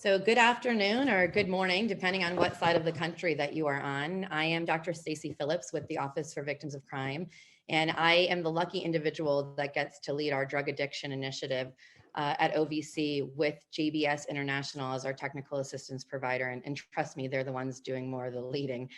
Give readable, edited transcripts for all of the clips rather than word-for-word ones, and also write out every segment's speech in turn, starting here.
So good afternoon or good morning, depending on what side of the country that you are on. I am Dr. Stacy Phillips with the Office for Victims of Crime, and I am the lucky individual that gets to lead our drug addiction initiative at OVC with JBS International as our technical assistance provider. And trust me, they're the ones doing more of the leading.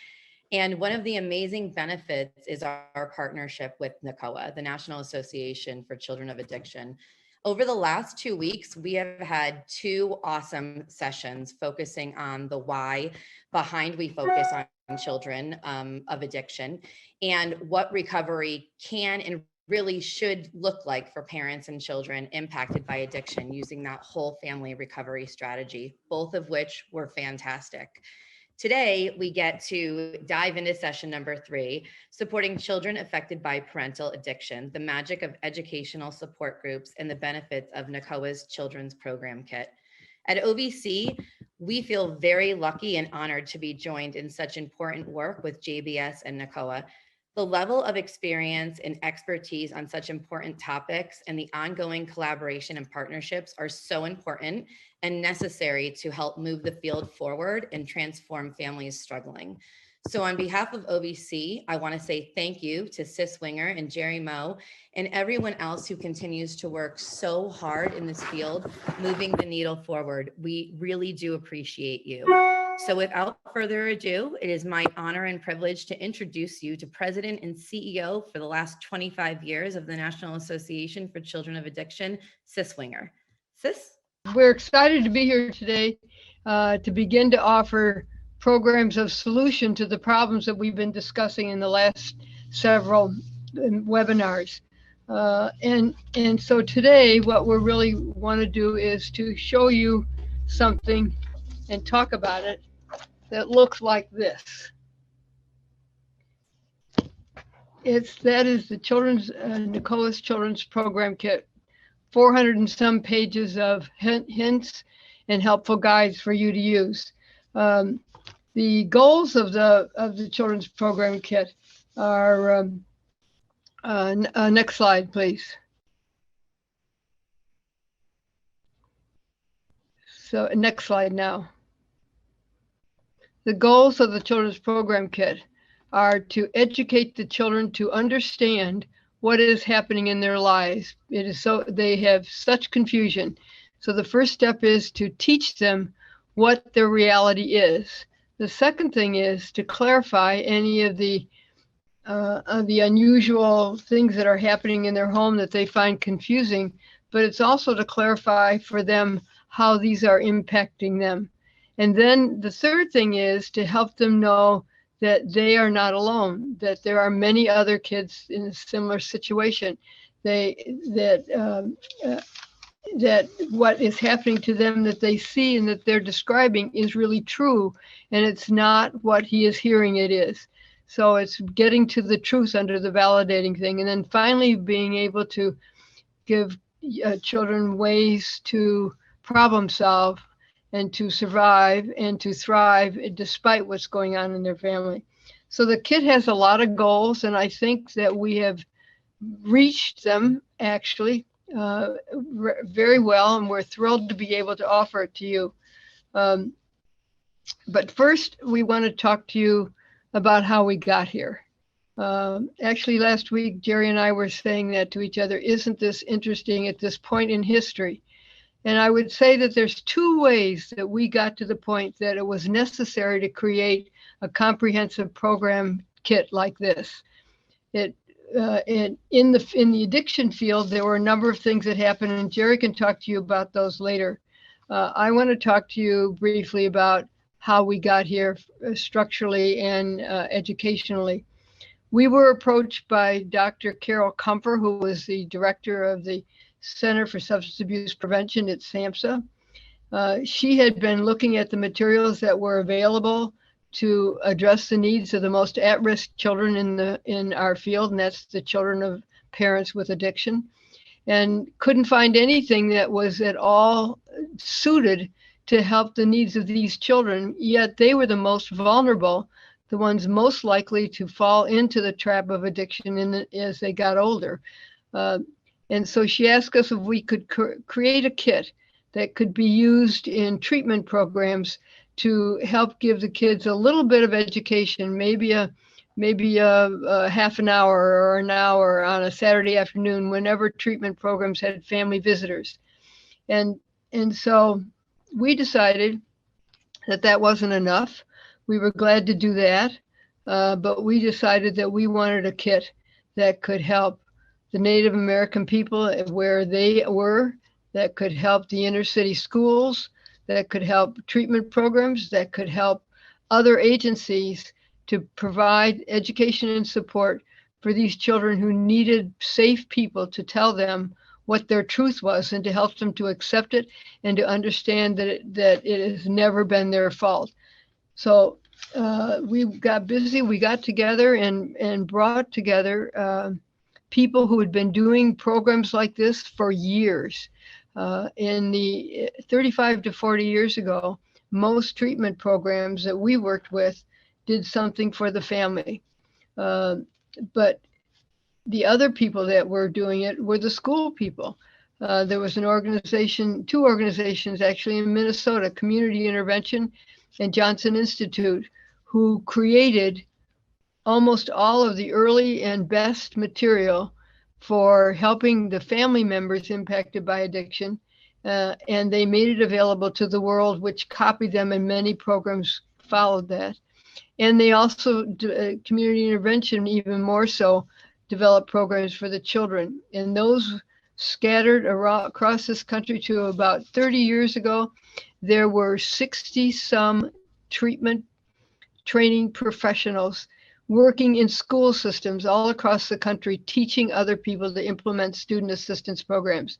And one of the amazing benefits is our partnership with NACoA, the National Association for Children of Addiction. Over the last 2 weeks, we have had 2 awesome sessions focusing on the why behind we focus on children of addiction and what recovery can and really should look like for parents and children impacted by addiction using that whole family recovery strategy, both of which were fantastic. Today, we get to dive into session number 3, supporting children affected by parental addiction, the magic of educational support groups and the benefits of NACoA's Children's Program Kit. At OVC, we feel very lucky and honored to be joined in such important work with JBS and NACoA. The level of experience and expertise on such important topics and the ongoing collaboration and partnerships are so important and necessary to help move the field forward and transform families struggling. So on behalf of OVC, I want to say thank you to Sis Winger and Jerry Moe and everyone else who continues to work so hard in this field, moving the needle forward. We really do appreciate you. So without further ado, it is my honor and privilege to introduce you to President and CEO for the last 25 years of the National Association for Children of Addiction, Sis Winger. Sis? We're excited to be here today to begin to offer programs of solution to the problems that we've been discussing in the last several webinars. And so today, what we really want to do is to show you something and talk about it that looks like this. That is the NACoA's Children's Program Kit. 400 and some pages of hints and helpful guides for you to use. The goals of the Children's Program Kit are, next slide, please. So next slide now. The goals of the Children's Program Kit are to educate the children to understand what is happening in their lives. It is so they have such confusion. So the first step is to teach them what their reality is. The second thing is to clarify any of the unusual things that are happening in their home that they find confusing, but it's also to clarify for them how these are impacting them. And then the third thing is to help them know that they are not alone, that there are many other kids in a similar situation, that what is happening to them that they see and that they're describing is really true, and it's not what he is hearing it is. So it's getting to the truth under the validating thing. And then finally being able to give children ways to problem solve and to survive and to thrive despite what's going on in their family. So the kit has a lot of goals, and I think that we have reached them actually very well, and we're thrilled to be able to offer it to you. But first, we want to talk to you about how we got here. Actually, last week, Jerry and I were saying that to each other, isn't this interesting at this point in history? And I would say that there's 2 ways that we got to the point that it was necessary to create a comprehensive program kit like this. In the addiction field, there were a number of things that happened, and Jerry can talk to you about those later. I want to talk to you briefly about how we got here structurally and educationally. We were approached by Dr. Carol Comfer, who was the director of the Center for Substance Abuse Prevention at SAMHSA. She had been looking at the materials that were available to address the needs of the most at-risk children in our field, and that's the children of parents with addiction, and couldn't find anything that was at all suited to help the needs of these children, yet they were the most vulnerable, the ones most likely to fall into the trap of addiction as they got older. And so she asked us if we could create a kit that could be used in treatment programs to help give the kids a little bit of education, maybe a half an hour or an hour on a Saturday afternoon, whenever treatment programs had family visitors. And so we decided that that wasn't enough. We were glad to do that, but we decided that we wanted a kit that could help the Native American people where they were, that could help the inner city schools, that could help treatment programs, that could help other agencies to provide education and support for these children who needed safe people to tell them what their truth was and to help them to accept it and to understand that it has never been their fault. So we got busy, we got together and brought together people who had been doing programs like this for years. In the 35 to 40 years ago, most treatment programs that we worked with did something for the family. But the other people that were doing it were the school people. There was an organization, two organizations actually in Minnesota, Community Intervention and Johnson Institute, who created almost all of the early and best material for helping the family members impacted by addiction. And they made it available to the world, which copied them, and many programs followed that. And they also, community intervention, even more so, developed programs for the children. And those scattered across this country to about 30 years ago, there were 60 some treatment training professionals working in school systems all across the country, teaching other people to implement student assistance programs.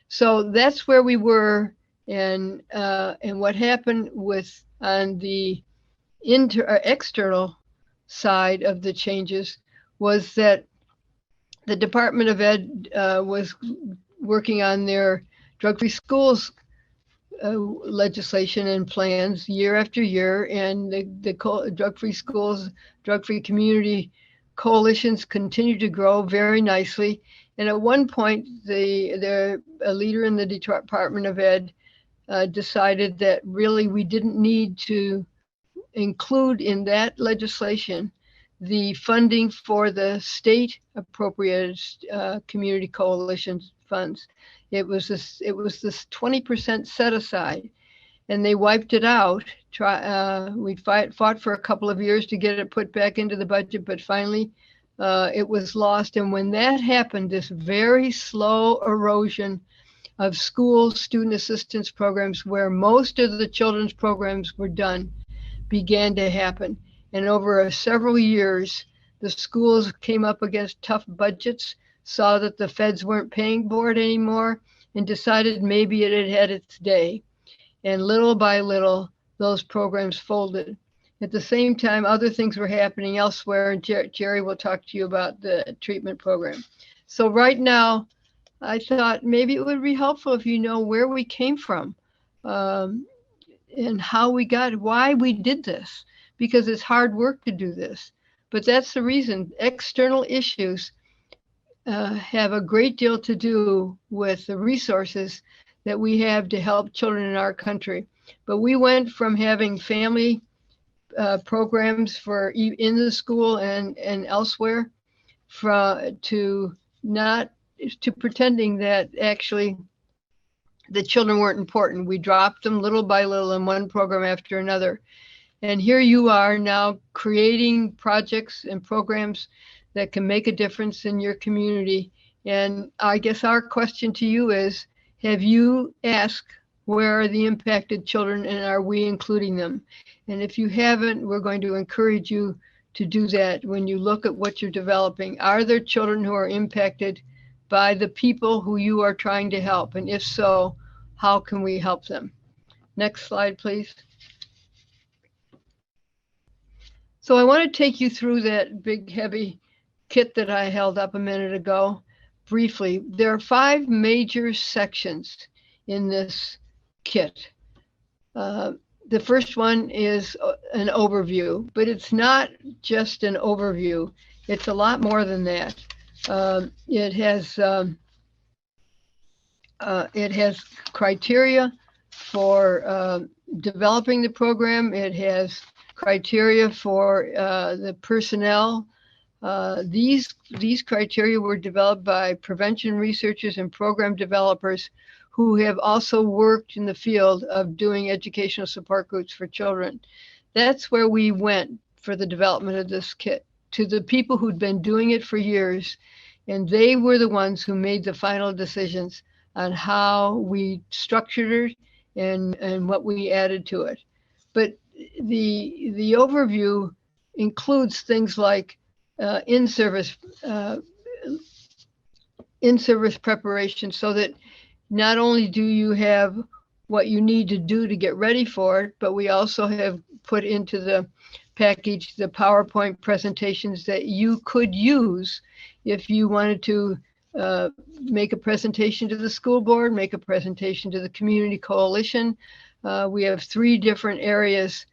So that's where we were. And what happened with on the external side of the changes was that the Department of Ed was working on their drug-free schools legislation and plans year after year, and the drug-free schools, drug-free community coalitions continue to grow very nicely. And at one point, a leader in the Department of Ed decided that really we didn't need to include in that legislation the funding for the state appropriated community coalition funds. It was this 20% set aside, and they wiped it out. We fought for a couple of years to get it put back into the budget, but finally it was lost. And when that happened, this very slow erosion of school student assistance programs, where most of the children's programs were done, began to happen. And over several years, the schools came up against tough budgets, saw that the feds weren't paying for it anymore, and decided maybe it had had its day. And little by little, those programs folded. At the same time, other things were happening elsewhere, and Jerry will talk to you about the treatment program. So right now, I thought maybe it would be helpful if you know where we came from and how we got, why we did this, because it's hard work to do this. But that's the reason. External issues have a great deal to do with the resources that we have to help children in our country. But we went from having family programs for in the school and elsewhere, to pretending that actually the children weren't important. We dropped them little by little in one program after another. And here you are now creating projects and programs that can make a difference in your community. And I guess our question to you is, have you asked where are the impacted children and are we including them? And if you haven't, we're going to encourage you to do that when you look at what you're developing. Are there children who are impacted by the people who you are trying to help? And if so, how can we help them? Next slide, please. So I want to take you through that big, heavy kit that I held up a minute ago briefly. There are 5 major sections in this kit. The first one is an overview, but it's not just an overview. It's a lot more than that. It has It has criteria for developing the program. It has criteria for the personnel. These criteria were developed by prevention researchers and program developers who have also worked in the field of doing educational support groups for children. That's where we went for the development of this kit, to the people who'd been doing it for years, and they were the ones who made the final decisions on how we structured it and what we added to it. But the overview includes things like in-service preparation, so that not only do you have what you need to do to get ready for it, but we also have put into the package the PowerPoint presentations that you could use if you wanted to make a presentation to the school board, make a presentation to the community coalition. We have 3 different areas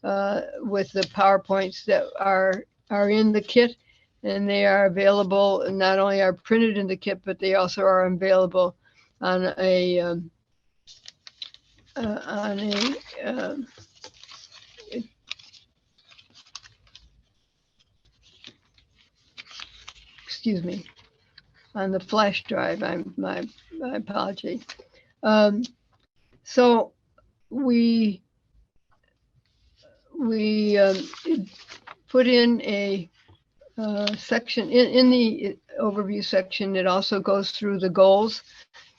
with the PowerPoints that are in the kit, and they are available, not only are printed in the kit, but they also are available on a excuse me, on the flash drive. My apology. So we put in a section in the overview section. It also goes through the goals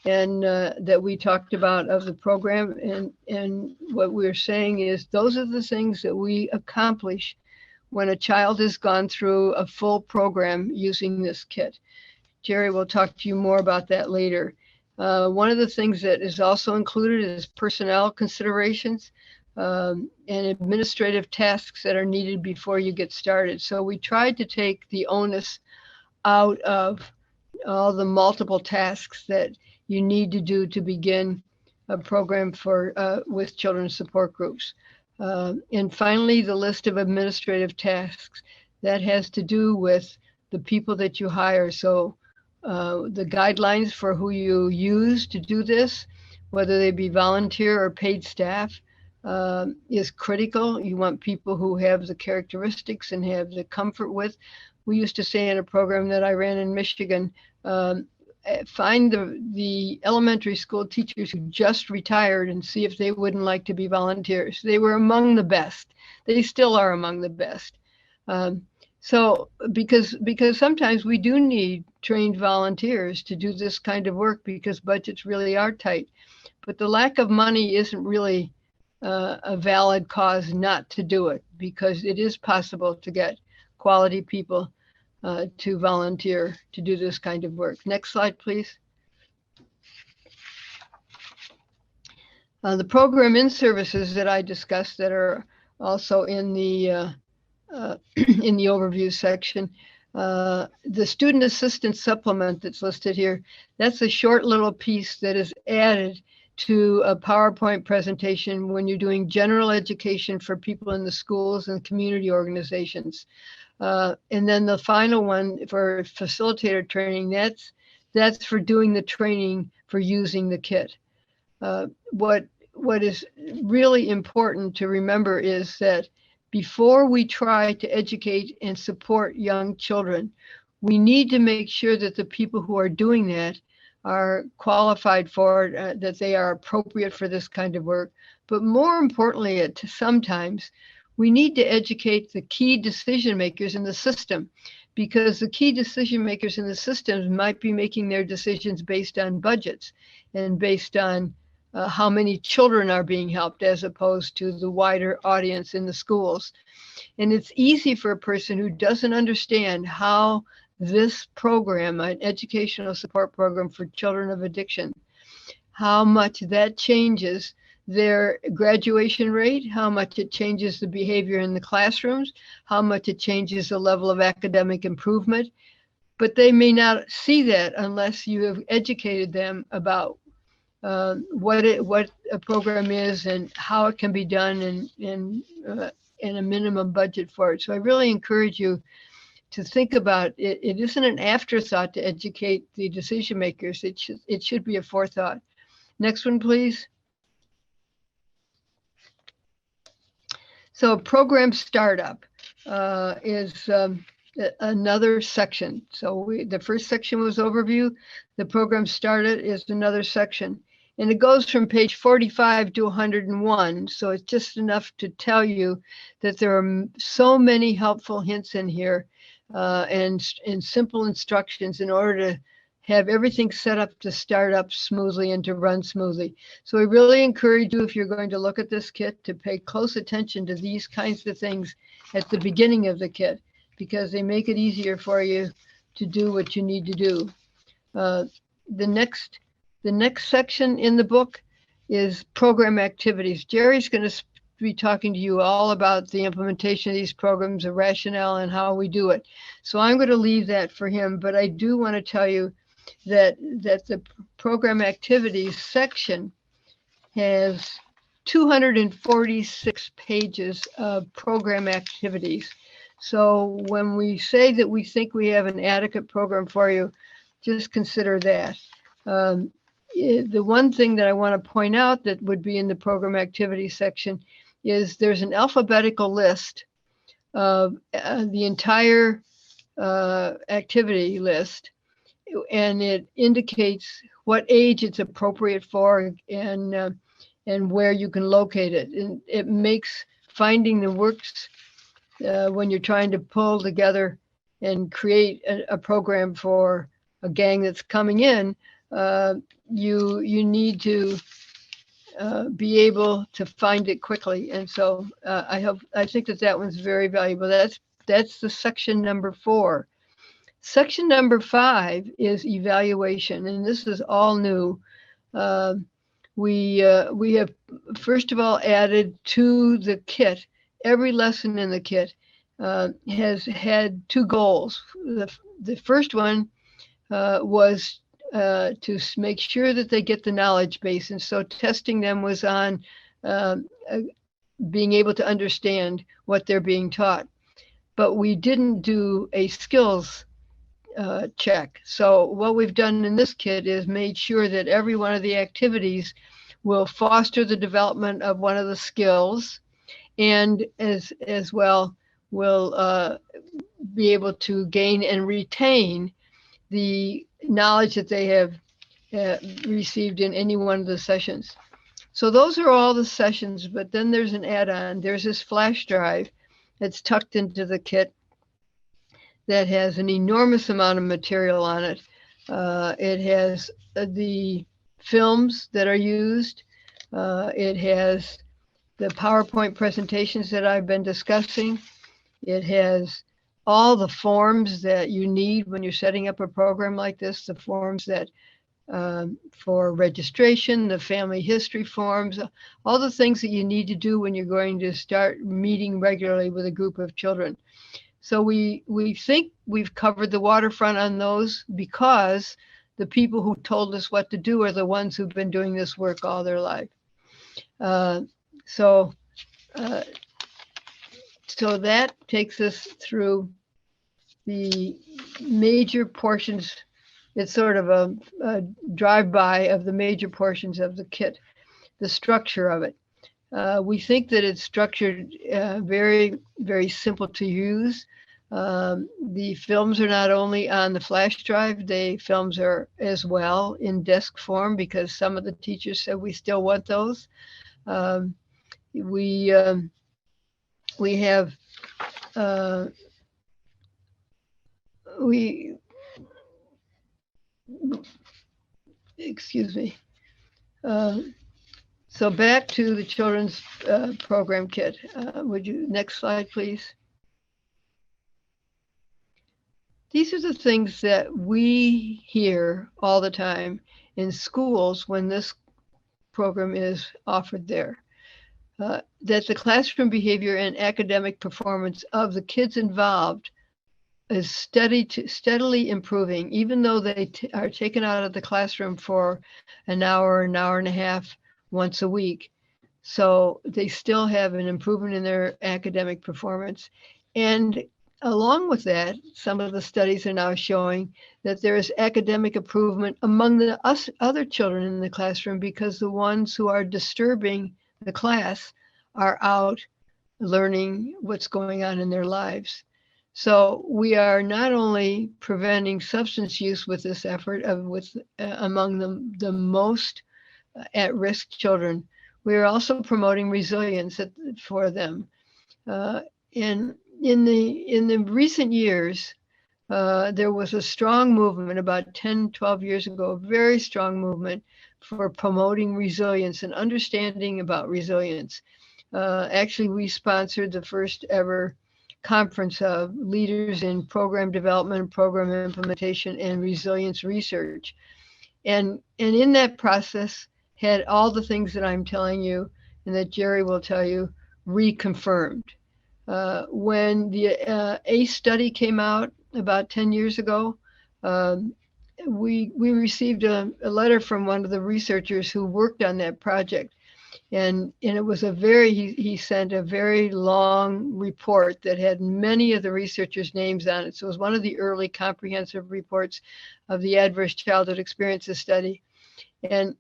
and that we talked about of the program, and what we're saying is those are the things that we accomplish when a child has gone through a full program using this kit. Jerry will talk to you more about that later. One of the things that is also included is personnel considerations and administrative tasks that are needed before you get started. So we tried to take the onus out of all the multiple tasks that you need to do to begin a program for with children's support groups. And finally, the list of administrative tasks that has to do with the people that you hire. So the guidelines for who you use to do this, whether they be volunteer or paid staff, is critical. You want people who have the characteristics and have the comfort with. We used to say in a program that I ran in Michigan, find the elementary school teachers who just retired and see if they wouldn't like to be volunteers. They were among the best. They still are among the best. So because sometimes we do need trained volunteers to do this kind of work because budgets really are tight. But the lack of money isn't really a valid cause not to do it, because it is possible to get quality people to volunteer to do this kind of work. Next slide, please. The program in services that I discussed that are also in the overview section. The student assistance supplement that's listed here, that's a short little piece that is added to a PowerPoint presentation when you're doing general education for people in the schools and community organizations. And then the final one for facilitator training, that's for doing the training for using the kit. What is really important to remember is that before we try to educate and support young children, we need to make sure that the people who are doing that are qualified for it, that they are appropriate for this kind of work. But more importantly, sometimes we need to educate the key decision makers in the system, because the key decision makers in the systems might be making their decisions based on budgets and based on how many children are being helped as opposed to the wider audience in the schools. And it's easy for a person who doesn't understand how this program, an educational support program for children of addiction, how much that changes their graduation rate, how much it changes the behavior in the classrooms, how much it changes the level of academic improvement. But they may not see that unless you have educated them about what a program is and how it can be done, and a minimum budget for it. So I really encourage you to think about it. It isn't an afterthought to educate the decision makers. It should be a forethought. Next one, please. So program startup is another section. So the first section was overview. The program started is another section. And it goes from page 45 to 101. So it's just enough to tell you that there are so many helpful hints in here and simple instructions in order to have everything set up to start up smoothly and to run smoothly. So we really encourage you, if you're going to look at this kit, to pay close attention to these kinds of things at the beginning of the kit, because they make it easier for you to do what you need to do. The next section in the book is program activities. Jerry's going to be talking to you all about the implementation of these programs, the rationale, and how we do it. So I'm going to leave that for him, but I do want to tell you that the program activities section has 246 pages of program activities. So when we say that we think we have an adequate program for you, just consider that. The one thing that I want to point out that would be in the program activity section is there's an alphabetical list of the entire activity list, and it indicates what age it's appropriate for and where you can locate it. And it makes finding the works when you're trying to pull together and create a program for a gang that's coming in, you need to be able to find it quickly. And so I think that one's very valuable. That's the section number 4. Section number 5 is evaluation, and this is all new. We have, first of all, added to the kit. Every lesson in the kit has had 2 goals. The first one was to make sure that they get the knowledge base, and so testing them was on being able to understand what they're being taught. But we didn't do a skills check. So what we've done in this kit is made sure that every one of the activities will foster the development of one of the skills, and as well will be able to gain and retain the knowledge that they have received in any one of the sessions. So those are all the sessions, but then there's an add-on. There's this flash drive that's tucked into the kit that has an enormous amount of material on it. It has the films that are used. It has the PowerPoint presentations that I've been discussing. It has all the forms that you need when you're setting up a program like this, the forms that for registration, the family history forms, all the things that you need to do when you're going to start meeting regularly with a group of children. So we think we've covered the waterfront on those, because the people who told us what to do are the ones who've been doing this work all their life. So that takes us through the major portions. It's sort of a drive-by of the major portions of the kit, the structure of it. We think that it's structured very, very simple to use. The films are not only on the flash drive, the films are as well in desk form, because some of the teachers said we still want those. We have excuse me. So back to the children's program kit. Would you, next slide, please? These are the things that we hear all the time in schools when this program is offered there. That the classroom behavior and academic performance of the kids involved is steadily improving, even though they are taken out of the classroom for an hour and a half once a week. So they still have an improvement in their academic performance. And along with that, some of the studies are now showing that there is academic improvement among the other children in the classroom because the ones who are disturbing the class are out learning what's going on in their lives. So we are not only preventing substance use with this effort among the most at-risk children, we are also promoting resilience for them. And in the recent years, there was a strong movement about 10, 12 years ago, a very strong movement for promoting resilience and understanding about resilience. Actually, we sponsored the first ever conference of leaders in program development, program implementation, and resilience research. And in that process had all the things that I'm telling you and that Jerry will tell you reconfirmed. When the ACE study came out about 10 years ago, we received a letter from one of the researchers who worked on that project. And it was he sent a very long report that had many of the researchers' names on it. So it was one of the early comprehensive reports of the Adverse Childhood Experiences Study. And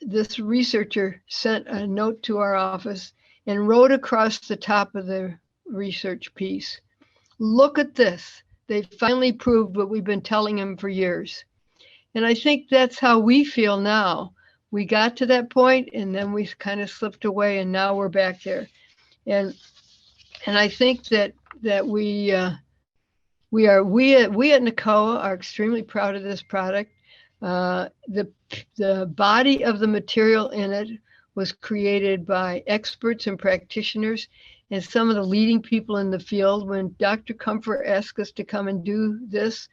this researcher sent a note to our office and wrote across the top of the research piece, "Look at this. They finally proved what we've been telling them for years." And I think that's how we feel now. We got to that point and then we kind of slipped away and now we're back there. And I think that we at NACoA are extremely proud of this product. The body of the material in it was created by experts and practitioners and some of the leading people in the field. When Dr. Comfort asked us to come and do this,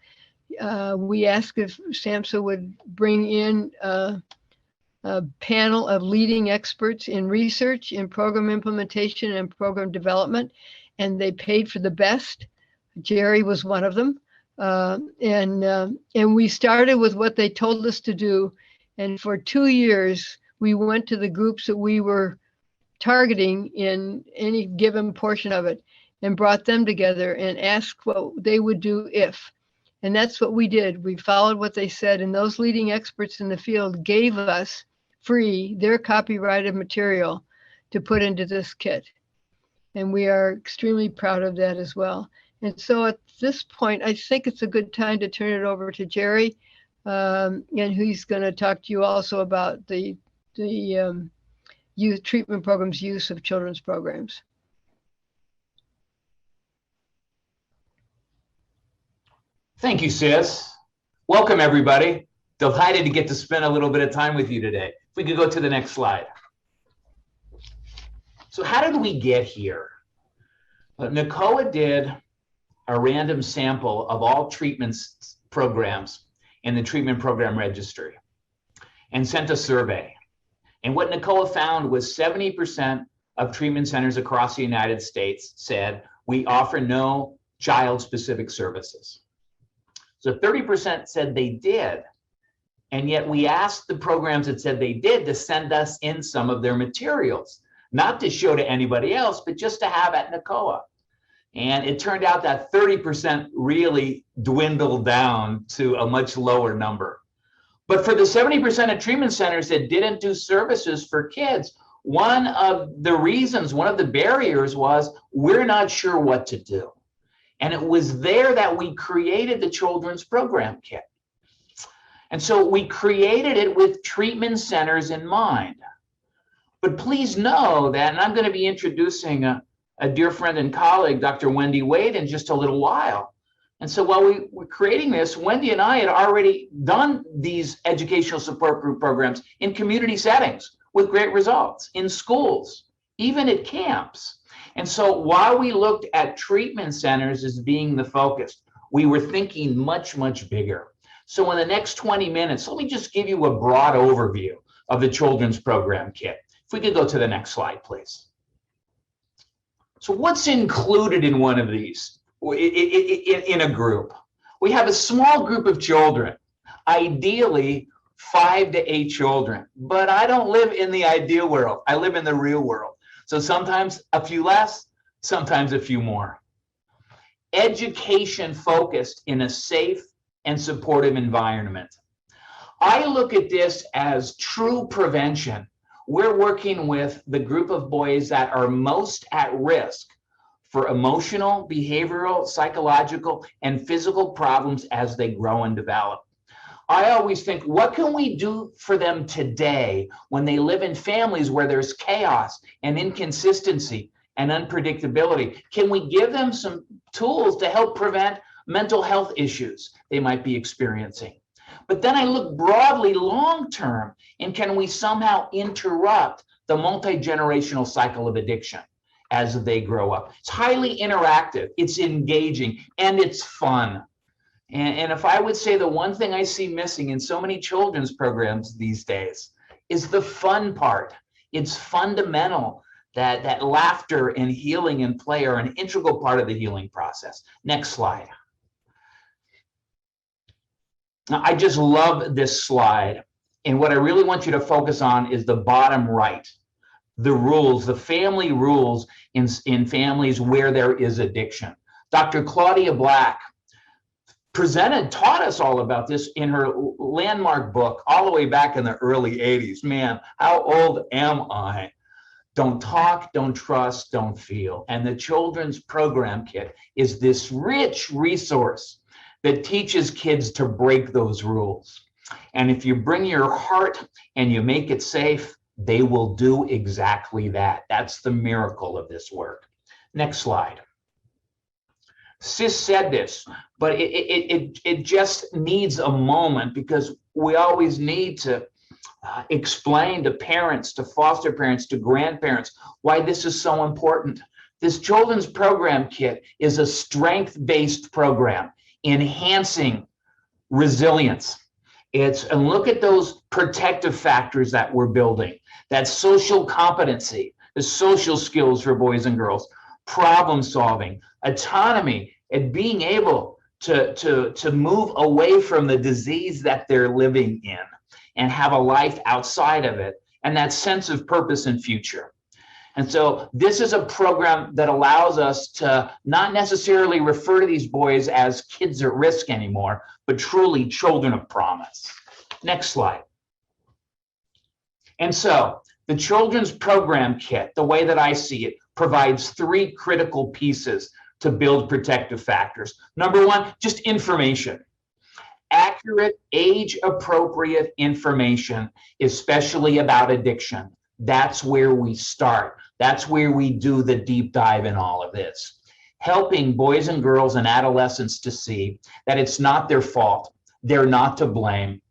we asked if SAMHSA would bring in a panel of leading experts in research, in program implementation, and program development, and they paid for the best. Jerry was one of them. And we started with what they told us to do. And for 2 years, we went to the groups that we were targeting in any given portion of it and brought them together and asked what they would do if. And that's what we did. We followed what they said. And those leading experts in the field gave us free their copyrighted material to put into this kit. And we are extremely proud of that as well. And so at this point, I think it's a good time to turn it over to Jerry. And he's going to talk to you also about the youth treatment programs use of children's programs. Thank you, Sis. Welcome, everybody. Delighted to get to spend a little bit of time with you today. If we could go to the next slide. So how did we get here? NACoA did a random sample of all treatments programs in the treatment program registry and sent a survey. And what NACoA found was 70% of treatment centers across the United States said, we offer no child-specific services. So 30% said they did. And yet we asked the programs that said they did to send us in some of their materials, not to show to anybody else, but just to have at NACoA. And it turned out that 30% really dwindled down to a much lower number. But for the 70% of treatment centers that didn't do services for kids, one of the reasons, one of the barriers was we're not sure what to do. And it was there that we created the children's program kit. And so we created it with treatment centers in mind. But please know that, and I'm going to be introducing a dear friend and colleague, Dr. Wendy Wade, in just a little while. And so while we were creating this, Wendy and I had already done these educational support group programs in community settings with great results, in schools, even at camps. And so while we looked at treatment centers as being the focus, we were thinking much, much bigger. So in the next 20 minutes, let me just give you a broad overview of the children's program kit. If we could go to the next slide, please. So what's included in one of these, in a group? We have a small group of children, ideally 5 to 8 children, but I don't live in the ideal world. I live in the real world. So sometimes a few less, sometimes a few more. education focused in a safe and supportive environment. I look at this as true prevention. We're working with the group of boys that are most at risk for emotional, behavioral, psychological, and physical problems as they grow and develop. I always think, what can we do for them today when they live in families where there's chaos and inconsistency and unpredictability? Can we give them some tools to help prevent mental health issues they might be experiencing? But then I look broadly long term, and can we somehow interrupt the multi-generational cycle of addiction as they grow up? It's highly interactive, it's engaging, and it's fun. And if I would say the one thing I see missing in so many children's programs these days is the fun part. It's fundamental that laughter and healing and play are an integral part of the healing process. Next slide. Now, I just love this slide. And what I really want you to focus on is the bottom right. The rules, the family rules in families where there is addiction. Dr. Claudia Black taught us all about this in her landmark book all the way back in the early 80s. Man, how old am I? Don't talk, don't trust, don't feel. And the Children's Program Kit is this rich resource that teaches kids to break those rules. And if you bring your heart and you make it safe, they will do exactly that. That's the miracle of this work. Next slide. Sis said this, but it just needs a moment, because we always need to explain to parents, to foster parents, to grandparents, why this is so important. This Children's Program Kit is a strength-based program, enhancing resilience. And look at those protective factors that we're building. That social competency, the social skills for boys and girls, problem solving, autonomy, and being able to move away from the disease that they're living in and have a life outside of it, and that sense of purpose and future. And so this is a program that allows us to not necessarily refer to these boys as kids at risk anymore, but truly children of promise. Next slide. And so the Children's Program Kit, the way that I see it, provides three critical pieces to build protective factors. Number one, just information. Accurate, age-appropriate information, especially about addiction. That's where we start. That's where we do the deep dive in all of this. Helping boys and girls and adolescents to see that it's not their fault. They're not to blame.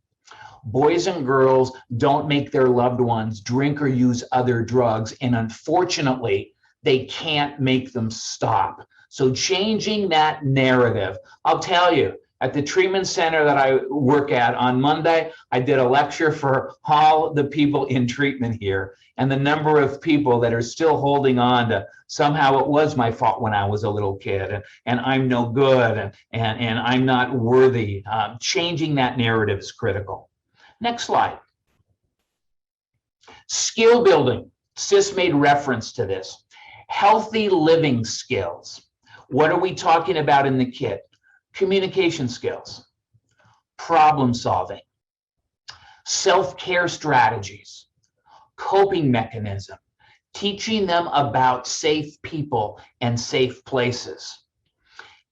Boys and girls don't make their loved ones drink or use other drugs, and unfortunately, they can't make them stop. So changing that narrative. I'll tell you, at the treatment center that I work at on Monday, I did a lecture for all the people in treatment here, and the number of people that are still holding on to somehow it was my fault when I was a little kid, and I'm no good, and I'm not worthy. Changing that narrative is critical. Next slide. Skill building. Sis made reference to this. Healthy living skills. What are we talking about in the kit? Communication skills, problem solving, self-care strategies, coping mechanism, teaching them about safe people and safe places.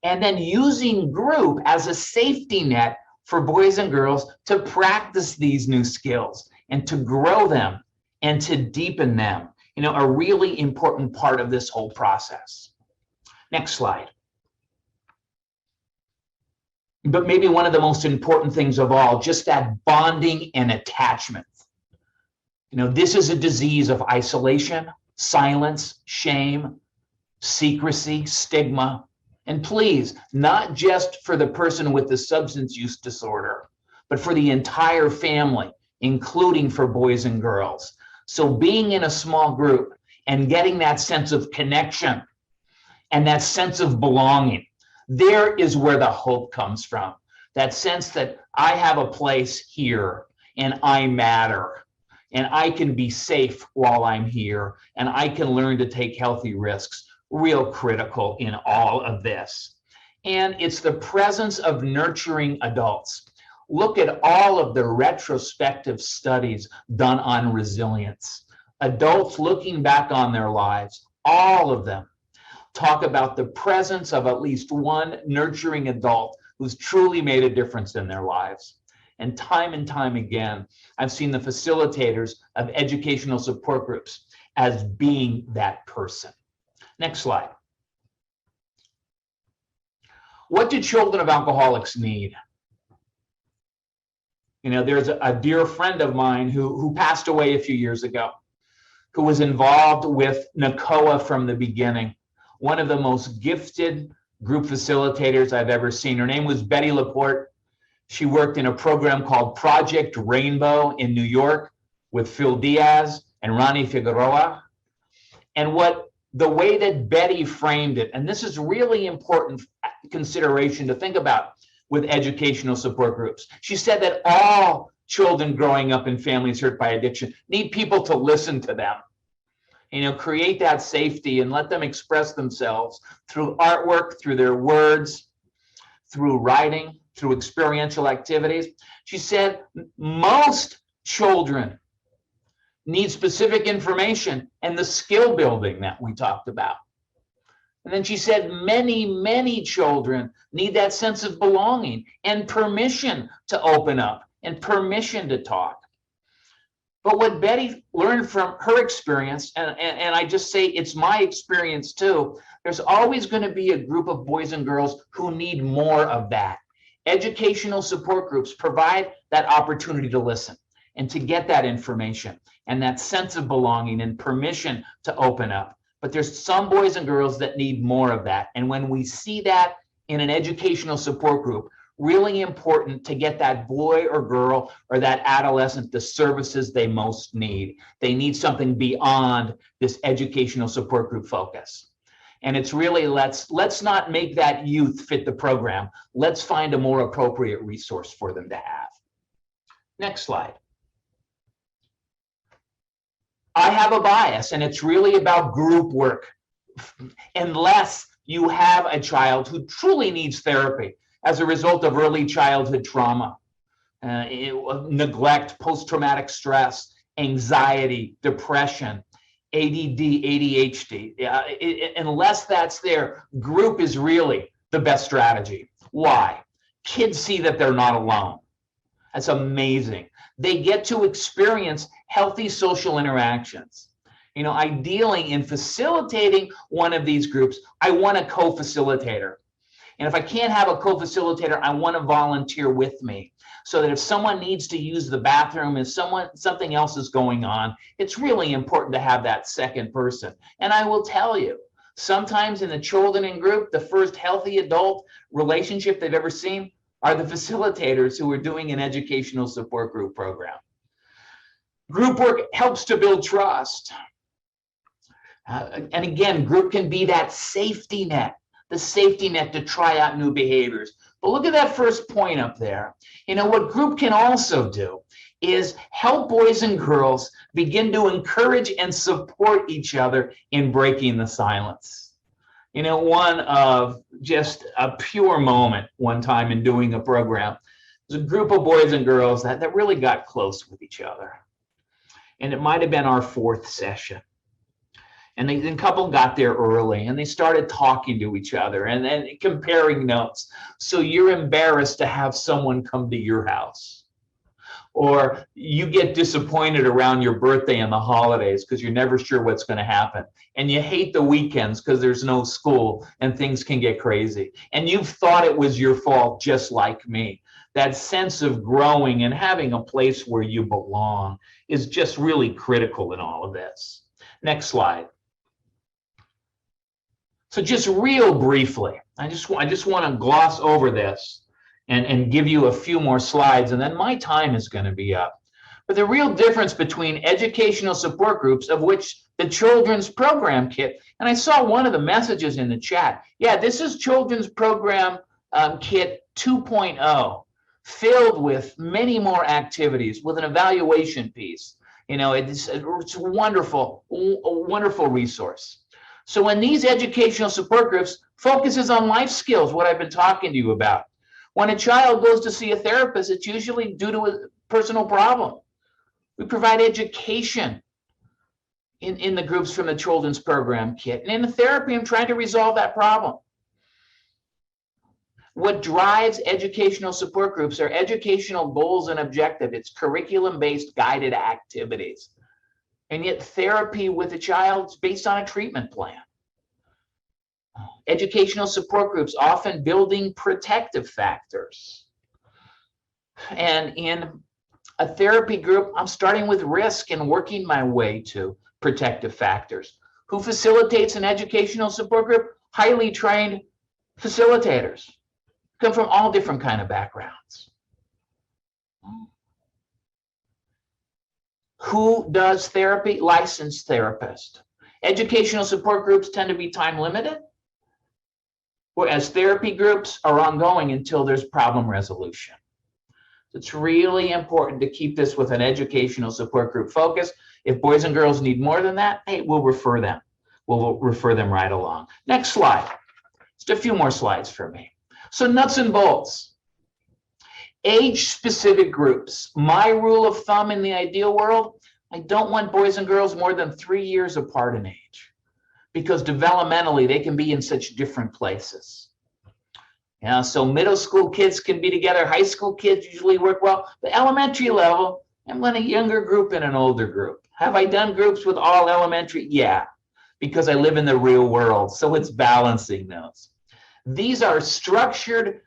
And then using group as a safety net for boys and girls to practice these new skills and to grow them and to deepen them. You know, a really important part of this whole process. Next slide. But maybe one of the most important things of all, just that bonding and attachment. You know, this is a disease of isolation, silence, shame, secrecy, stigma. And please, not just for the person with the substance use disorder, but for the entire family, including for boys and girls. So being in a small group and getting that sense of connection and that sense of belonging, there is where the hope comes from. That sense that I have a place here and I matter and I can be safe while I'm here and I can learn to take healthy risks. Real critical in all of this. and it's the presence of nurturing adults. Look at all of the retrospective studies done on resilience. Adults looking back on their lives, all of them talk about the presence of at least one nurturing adult who's truly made a difference in their lives. And time again, I've seen the facilitators of educational support groups as being that person. Next slide. What do children of alcoholics need? You know, there's a dear friend of mine who passed away a few years ago, who was involved with NACoA from the beginning. One of the most gifted group facilitators I've ever seen. Her name was Betty Laporte. She worked in a program called Project Rainbow in New York with Phil Diaz and Ronnie Figueroa. And the way that Betty framed it, and this is really important consideration to think about with educational support groups. She said that all children growing up in families hurt by addiction need people to listen to them. You know, create that safety and let them express themselves through artwork, through their words, through writing, through experiential activities. She said most children need specific information and the skill building that we talked about. And then she said many children need that sense of belonging and permission to open up and permission to talk. But what Betty learned from her experience, and I just say it's my experience too, there's always going to be a group of boys and girls who need more of that. Educational support groups provide that opportunity to listen and to get that information and that sense of belonging and permission to open up. But there's some boys and girls that need more of that. And when we see that in an educational support group, really important to get that boy or girl or that adolescent the services they most need. They need something beyond this educational support group focus. And it's really, let's not make that youth fit the program. Let's find a more appropriate resource for them to have. Next slide. I have a bias, and it's really about group work. Unless you have a child who truly needs therapy as a result of early childhood trauma, neglect, post-traumatic stress, anxiety, depression, ADD, ADHD. Unless that's there, group is really the best strategy. Why? Kids see that they're not alone. That's amazing. They get to experience healthy social interactions. You know, ideally in facilitating one of these groups, I want a co-facilitator. And if I can't have a co-facilitator, I want to volunteer with me so that if someone needs to use the bathroom, if something else is going on, it's really important to have that second person. And I will tell you, sometimes in the children in group, the first healthy adult relationship they've ever seen are the facilitators who are doing an educational support group program. Group work helps to build trust. And again, group can be that safety net, the safety net to try out new behaviors. But look at that first point up there. You know, what group can also do is help boys and girls begin to encourage and support each other in breaking the silence. You know, one of just a pure moment one time in doing a program, there's a group of boys and girls that really got close with each other. And it might have been our fourth session. And the couple got there early and they started talking to each other and then comparing notes. So you're embarrassed to have someone come to your house. Or you get disappointed around your birthday and the holidays because you're never sure what's going to happen. And you hate the weekends because there's no school and things can get crazy. And you've thought it was your fault just like me. That sense of growing and having a place where you belong is just really critical in all of this. Next slide. So just real briefly, I just want to gloss over this and give you a few more slides, and then my time is going to be up. But the real difference between educational support groups, of which the children's program kit, and I saw one of the messages in the chat. Yeah, this is children's program kit 2.0, filled with many more activities with an evaluation piece. You know, it's a wonderful resource. So in these educational support groups, Focuses on life skills, what I've been talking to you about. When a child goes to see a therapist, it's usually due to a personal problem. We provide education in the groups from the children's program kit. And in the therapy, I'm trying to resolve that problem. What drives educational support groups are educational goals and objectives. It's curriculum-based guided activities. And yet therapy with a child is based on a treatment plan. Educational support groups often building protective factors. And in a therapy group, I'm starting with risk and working my way to protective factors. Who facilitates an educational support group? Highly trained facilitators. Come from all different kind of backgrounds. Who does therapy? Licensed therapist. Educational support groups tend to be time limited, whereas therapy groups are ongoing until there's problem resolution. It's really important to keep this with an educational support group focus. If boys and girls need more than that, hey, we'll refer them. We'll refer them right along. Next slide. Just a few more slides for me. So nuts and bolts. Age-specific groups. My rule of thumb in the ideal world, I don't want boys and girls more than 3 years apart in age, because developmentally they can be in such different places. Yeah, so middle school kids can be together, high school kids usually work well. The elementary level, I'm in a younger group and an older group. Have I done groups with all elementary? Yeah, because I live in the real world, so it's balancing those. These are structured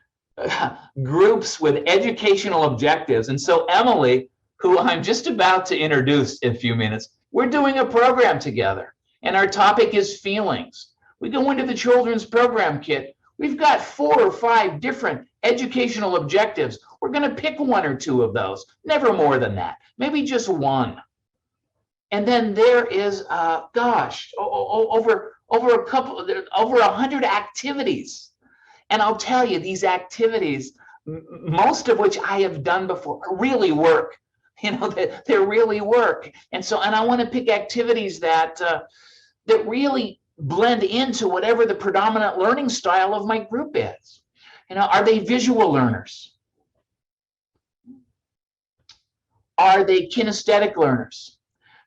groups with educational objectives. And so Emily, who I'm just about to introduce in a few minutes, we're doing a program together. And our topic is feelings. We go into the children's program kit. We've got 4 or 5 different educational objectives. We're going to pick 1 or 2 of those, never more than that, maybe just 1. And then there is, over 100 activities. And I'll tell you, these activities, most of which I have done before, really work. You know, they really work. And I want to pick activities that really blend into whatever the predominant learning style of my group is. You know, are they visual learners? Are they kinesthetic learners?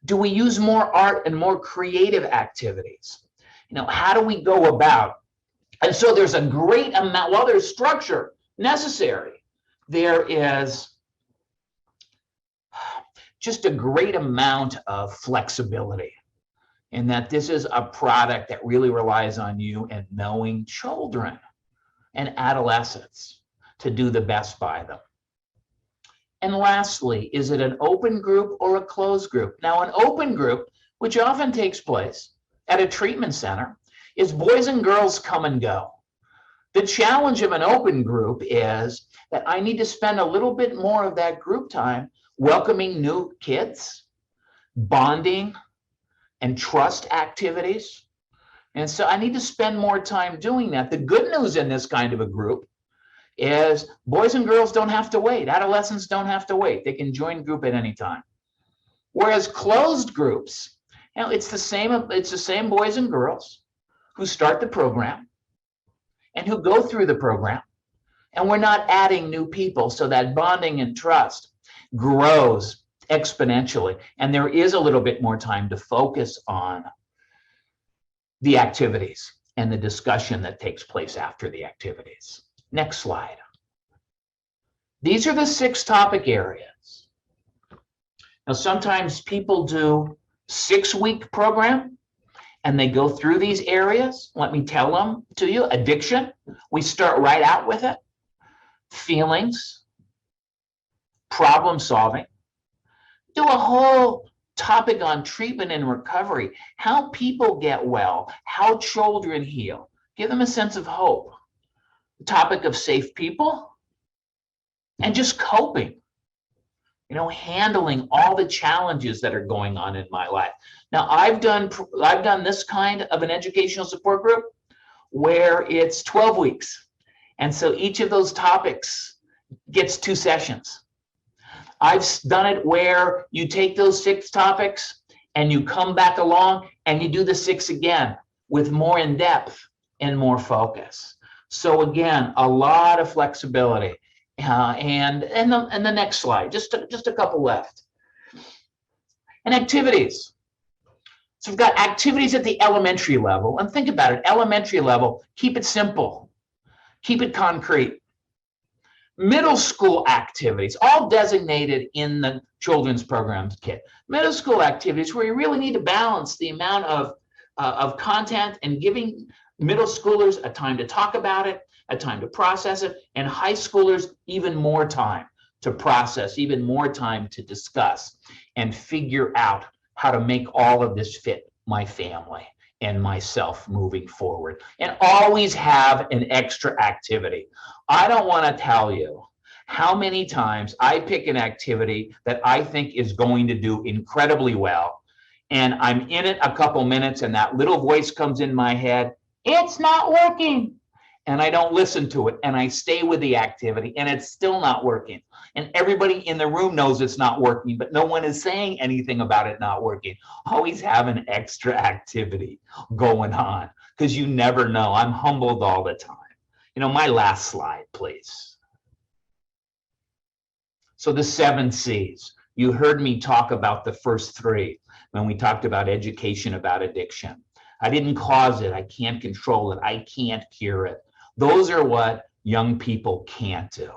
Do we use more art and more creative activities? You know, how do we go about? And so there's a great amount, while there's structure necessary, there is just a great amount of flexibility in that this is a product that really relies on you and knowing children and adolescents to do the best by them. And lastly, is it an open group or a closed group? Now, an open group, which often takes place at a treatment center, is boys and girls come and go. The challenge of an open group is that I need to spend a little bit more of that group time welcoming new kids, bonding, and trust activities. And so I need to spend more time doing that. The good news in this kind of a group is boys and girls don't have to wait. Adolescents don't have to wait. They can join group at any time. Whereas closed groups, you know, it's the same boys and girls who start the program and who go through the program. And we're not adding new people, so that bonding and trust grows exponentially. And there is a little bit more time to focus on the activities and the discussion that takes place after the activities. Next slide. These are the 6 topic areas. Now, sometimes people do 6-week program and they go through these areas. Let me tell them to you. Addiction, we start right out with it. Feelings, problem solving. Do a whole topic on treatment and recovery, how people get well, how children heal. Give them a sense of hope. The topic of safe people and just coping. You know, handling all the challenges that are going on in my life. Now, I've done this kind of an educational support group where it's 12 weeks. And so each of those topics gets 2 sessions. I've done it where you take those 6 topics and you come back along and you do the 6 again with more in depth and more focus. So again, a lot of flexibility. And the next slide, just a couple left. And activities. So we've got activities at the elementary level. And think about it, elementary level, keep it simple. Keep it concrete. Middle school activities, all designated in the children's programs kit. Middle school activities where you really need to balance the amount of content and giving middle schoolers a time to talk about it, a time to process it, and high schoolers even more time to process, even more time to discuss and figure out how to make all of this fit my family and myself moving forward. And always have an extra activity. I don't want to tell you how many times I pick an activity that I think is going to do incredibly well, and I'm in it a couple minutes and that little voice comes in my head, it's not working. And I don't listen to it and I stay with the activity and it's still not working. And everybody in the room knows it's not working, but no one is saying anything about it not working. Always have an extra activity going on because you never know. I'm humbled all the time. My last slide, please. So the 7 C's. You heard me talk about the first 3 when we talked about education about addiction. I didn't cause it. I can't control it. I can't cure it. Those are what young people can't do.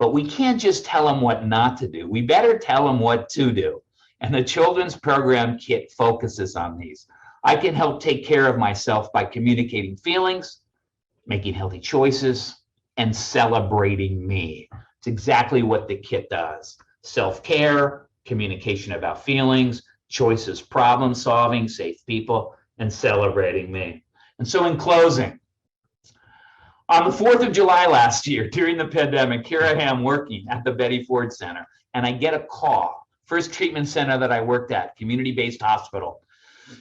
But we can't just tell them what not to do. We better tell them what to do. And the children's program kit focuses on these. I can help take care of myself by communicating feelings, making healthy choices, and celebrating me. It's exactly what the kit does. Self-care, communication about feelings, choices, problem solving, safe people, and celebrating me. And so in closing, on the 4th of July last year, during the pandemic, here I am working at the Betty Ford Center, and I get a call. First treatment center that I worked at, community-based hospital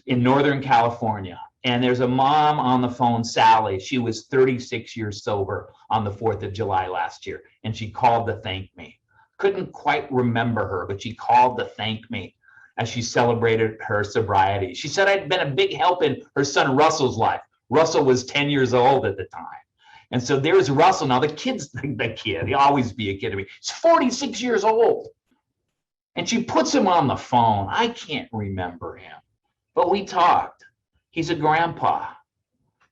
in Northern California. And there's a mom on the phone, Sally. She was 36 years sober on the 4th of July last year, and she called to thank me. Couldn't quite remember her, but she called to thank me as she celebrated her sobriety. She said I'd been a big help in her son Russell's life. Russell was 10 years old at the time. And so there's Russell. Now the kid, he'll always be a kid to me. He's 46 years old. And she puts him on the phone. I can't remember him, but we talked. He's a grandpa.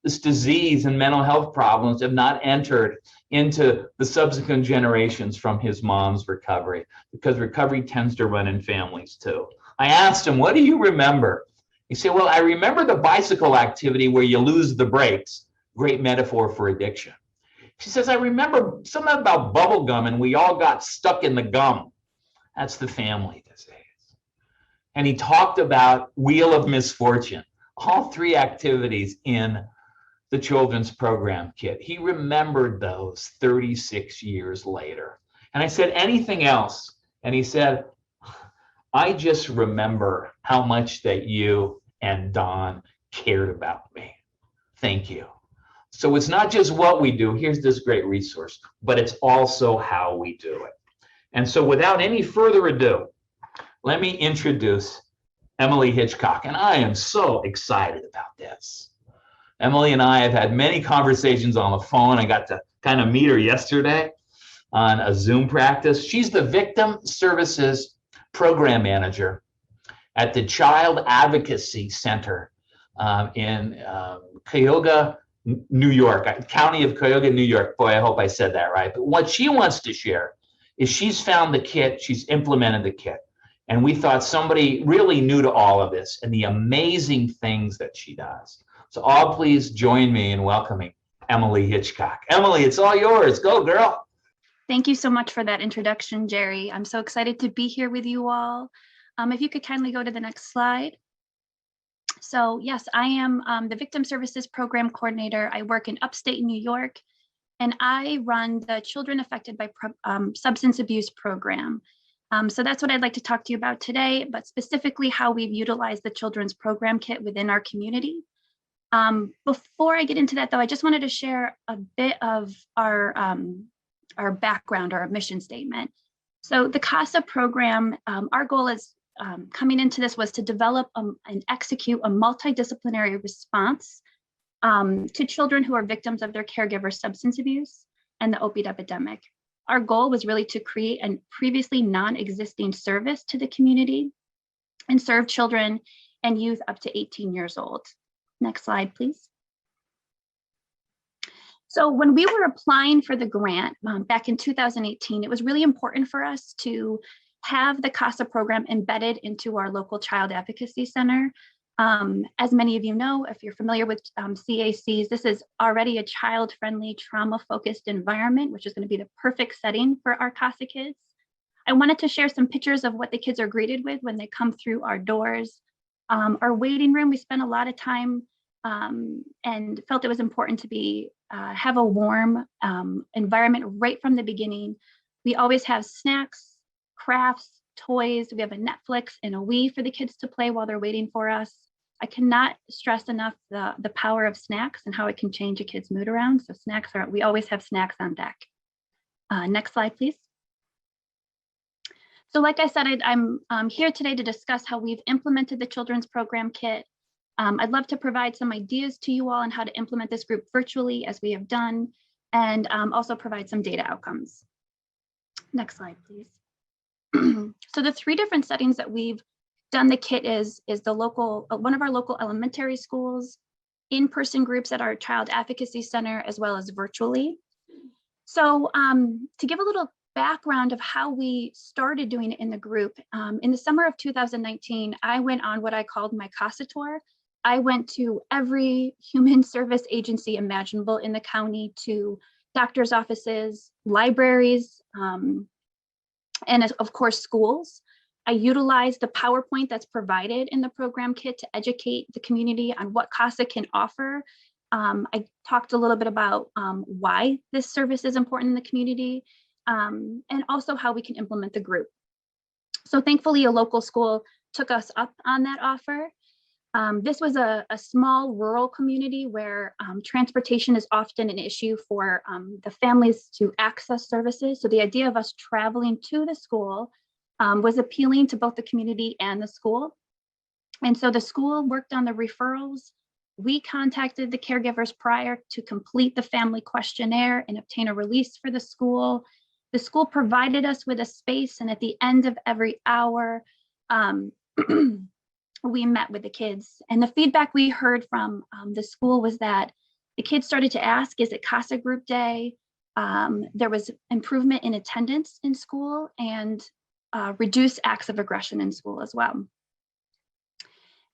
This disease and mental health problems have not entered into the subsequent generations from his mom's recovery, because recovery tends to run in families too. I asked him, what do you remember? He said, well, I remember the bicycle activity where you lose the brakes. Great metaphor for addiction. She says, I remember something about bubble gum and we all got stuck in the gum. That's the family disease. And he talked about Wheel of Misfortune, all 3 activities in the children's program kit. He remembered those 36 years later. And I said, anything else? And he said, I just remember how much that you and Don cared about me. Thank you. So it's not just what we do, here's this great resource, but it's also how we do it. And so without any further ado, let me introduce Emily Hitchcock. And I am so excited about this. Emily and I have had many conversations on the phone. I got to kind of meet her yesterday on a Zoom practice. She's the Victim Services Program Manager at the Child Advocacy Center in Cuyahoga, New York, County of Cuyahoga, New York. Boy, I hope I said that right. But what she wants to share is she's found the kit, she's implemented the kit. And we thought somebody really new to all of this and the amazing things that she does. So all please join me in welcoming Emily Hitchcock. Emily, it's all yours. Go, girl. Thank you so much for that introduction, Jerry. I'm so excited to be here with you all. If you could kindly go to the next slide. So yes, I am the Victim Services Program Coordinator. I work in upstate New York, and I run the Children Affected by Substance Abuse program. So that's what I'd like to talk to you about today, but specifically how we've utilized the children's program kit within our community. Before I get into that, though, I just wanted to share a bit of our background, our mission statement. So the CASA program, our goal is coming into this was to develop and execute a multidisciplinary response to children who are victims of their caregiver's substance abuse and the opioid epidemic. Our goal was really to create a previously non-existing service to the community and serve children and youth up to 18 years old. Next slide, please. So when we were applying for the grant back in 2018, it was really important for us to have the CASA program embedded into our local child advocacy center. As many of you know, if you're familiar with CACs, this is already a child-friendly, trauma-focused environment, which is going to be the perfect setting for our CASA kids. I wanted to share some pictures of what the kids are greeted with when they come through our doors. Our waiting room, we spent a lot of time and felt it was important to have a warm environment right from the beginning. We always have snacks, crafts, toys. We have a Netflix and a Wii for the kids to play while they're waiting for us. I cannot stress enough the power of snacks and how it can change a kid's mood around. So we always have snacks on deck. Next slide, please. So like I said, I'm here today to discuss how we've implemented the children's program kit. I'd love to provide some ideas to you all on how to implement this group virtually as we have done, and also provide some data outcomes. Next slide, please. So the 3 different settings that we've done the kit is the local, one of our local elementary schools, in-person groups at our child advocacy center, as well as virtually. So to give a little background of how we started doing it in the group, in the summer of 2019, I went on what I called my CASA tour. I went to every human service agency imaginable in the county, to doctor's offices, libraries, and of course, schools. I utilized the PowerPoint that's provided in the program kit to educate the community on what CASA can offer. I talked a little bit about why this service is important in the community, and also how we can implement the group. So thankfully, a local school took us up on that offer. This was a small rural community where transportation is often an issue for the families to access services. So the idea of us traveling to the school was appealing to both the community and the school. And so the school worked on the referrals. We contacted the caregivers prior to complete the family questionnaire and obtain a release for the school. The school provided us with a space, and at the end of every hour, we met with the kids. And the feedback we heard from the school was that the kids started to ask, is it CASA group day? There was improvement in attendance in school and reduced acts of aggression in school as well.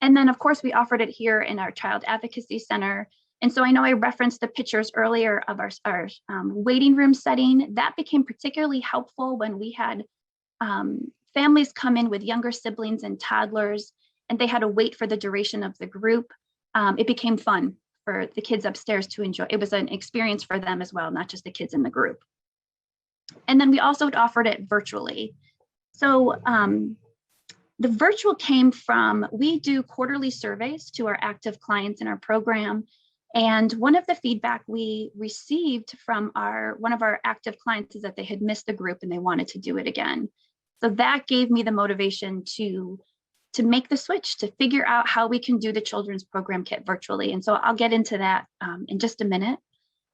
And then of course we offered it here in our child advocacy center. And so I know I referenced the pictures earlier of our waiting room setting. That became particularly helpful when we had families come in with younger siblings and toddlers, and they had to wait for the duration of the group. It became fun for the kids upstairs to enjoy. It was an experience for them as well, not just the kids in the group. And then we also offered it virtually. So the virtual came from, we do quarterly surveys to our active clients in our program. And one of the feedback we received from one of our active clients is that they had missed the group and they wanted to do it again. So that gave me the motivation to make the switch, to figure out how we can do the children's program kit virtually. And so I'll get into that in just a minute.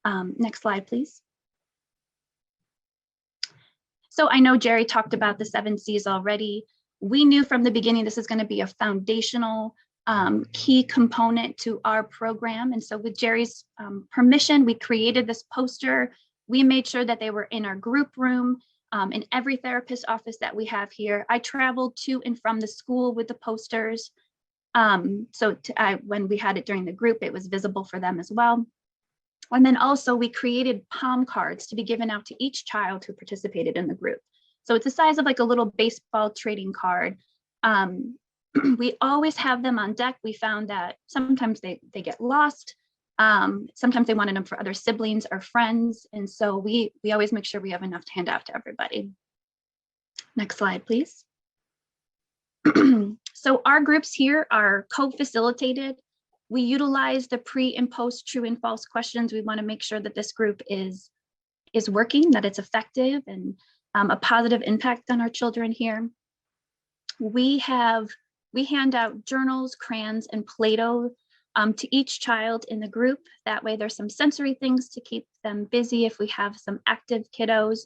Next slide, please. So I know Jerry talked about the 7 C's already. We knew from the beginning this is going to be a foundational key component to our program. And so with Jerry's permission, we created this poster. We made sure that they were in our group room, in every therapist office that we have here. I traveled to and from the school with the posters. When we had it during the group, it was visible for them as well. And then also we created palm cards to be given out to each child who participated in the group. So it's the size of like a little baseball trading card. We always have them on deck. We found that sometimes they get lost. Sometimes they wanted them for other siblings or friends. And so we always make sure we have enough to hand out to everybody. Next slide, please. So our groups here are co-facilitated. We utilize the pre and post true and false questions. We want to make sure that this group is working, that it's effective and a positive impact on our children here. We hand out journals, crayons, and Play-Doh to each child in the group. That way there's some sensory things to keep them busy if we have some active kiddos.